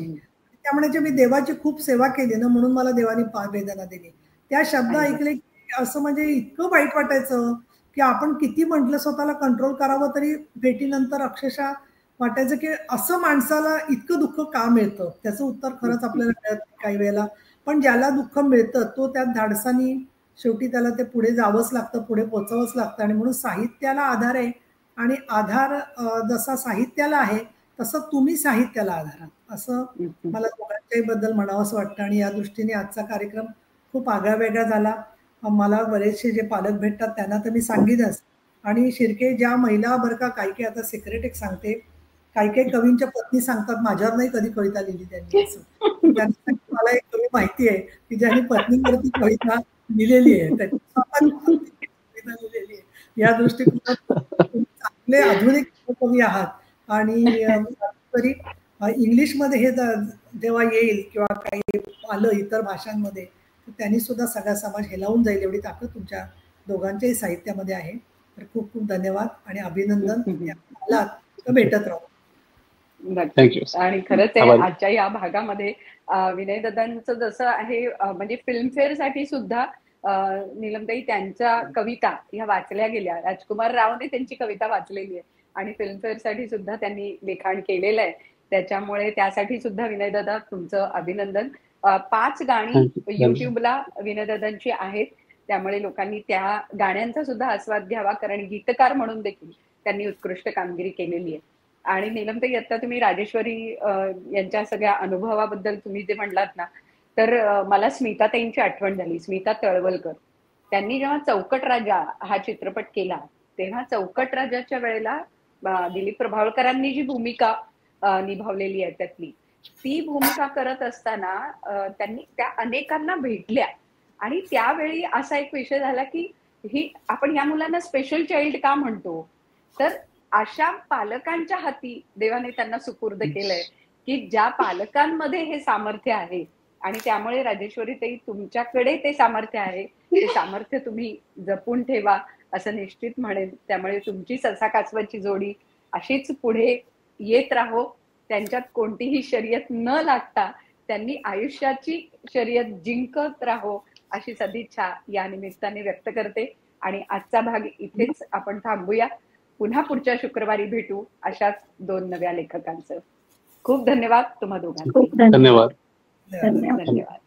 त्यामुळे मी देवाची खूप सेवा केली ना, म्हणून मला देवानी वेदना दिली. त्या शब्द ऐकले की असं म्हणजे इतकं वाईट वाटायचं की आपण किती म्हटलं स्वतःला कंट्रोल करावं तरी भेटीनंतर अक्षरशः वाटायचं की असं माणसाला इतकं दुःख का मिळतं. त्याचं उत्तर खरंच आपल्याला मिळत काही वेळेला. पण ज्याला दुःख मिळतं तो त्यात धाडसानी शेवटी त्याला ते पुढे जावंच लागतं, पुढे पोचावंच लागतं. आणि म्हणून साहित्याला आधार आहे. आणि आधार जसा साहित्याला आहे तसं तुम्ही साहित्याला आधार आहात, असं मला दोघांच्याही बद्दल म्हणावंसं वाटतं. आणि या दृष्टीने आजचा कार्यक्रम खूप आगळा वेगळा झाला. मला बरेचसे जे पालक भेटतात त्यांना तर मी सांगेनच. आणि शिर्के ज्या महिला बरं का, काही आता सिक्रेट एक सांगते, काही कवींच्या पत्नी सांगतात माझ्यावर नाही कधी कविता लिहिली त्यांनी, असं मला एक कवी माहिती आहे की ज्यांनी पत्नीवरती कविता लिहिलेली आहे, कविता लिहिलेली आहे. या दृष्टिकोनातून चांगले आधुनिक कवी आहात. आणि तरी इंग्लिशमध्ये हे जेव्हा येईल किंवा काही आलं इतर भाषांमध्ये, तर त्यांनी सुद्धा सगळा समाज हेलावून जाईल एवढी ताकद तुमच्या दोघांच्याही साहित्यामध्ये आहे. तर खूप खूप धन्यवाद आणि अभिनंदन. आलात तर भेटत राहू. आणि खरंच आहे आजच्या या भागामध्ये विनय दादांचं जसं आहे, म्हणजे फिल्मफेअर साठी सुद्धा नीलमताई त्यांच्या कविता ह्या वाचल्या गेल्या. राजकुमार रावने त्यांची कविता वाचलेली आहे आणि फिल्मफेअर साठी सुद्धा त्यांनी लिखाण केलेलं आहे. त्याच्यामुळे त्यासाठी सुद्धा विनय दादा तुमचं अभिनंदन. 5 गाणी युट्यूबला विनय दादांची आहेत, त्यामुळे लोकांनी त्या गाण्यांचा सुद्धा आस्वाद घ्यावा, कारण गीतकार म्हणून देखील त्यांनी उत्कृष्ट कामगिरी केलेली आहे. आणि नीलमताई, आता तुम्ही राजेश्वरी यांच्या सगळ्या अनुभवाबद्दल तुम्ही जे म्हणलात ना, तर मला स्मिताताईंची आठवण झाली. स्मिता तळवलकर, त्यांनी जेव्हा चौकट राजा हा चित्रपट केला तेव्हा चौकट राजाच्या वेळेला दिलीप प्रभावळकरांनी जी भूमिका निभावलेली आहे त्यातली ती भूमिका करत असताना त्यांनी त्या अनेकांना भेटल्या. आणि त्यावेळी असा एक विषय झाला की आपण या मुलांना स्पेशल चाइल्ड का म्हणतो, तर अशा पालकांच्या हाती देवाने त्यांना सुपूर्द केलंय की ज्या पालकांमध्ये हे सामर्थ्य आहे. आणि त्यामुळे राजेश्वरी ताई, तुमच्याकडे ते सामर्थ्य आहे, ते सामर्थ्य तुम्ही जपून ठेवा असं निश्चित म्हणेन. त्यामुळे तुमची ससा कासवाची जोडी अशीच पुढे येत राहो. त्यांच्यात कोणतीही शर्यत न लागता त्यांनी आयुष्याची शर्यत जिंकत राहो अशी सदिच्छा या निमित्ताने व्यक्त करते. आणि आजचा भाग इथेच आपण थांबूया. पुन्हा पुढच्या शुक्रवारी भेटू अशाच 2 नव्या लेखकांचं. खूप धन्यवाद तुम्हा दोघांना. धन्यवाद. धन्यवाद.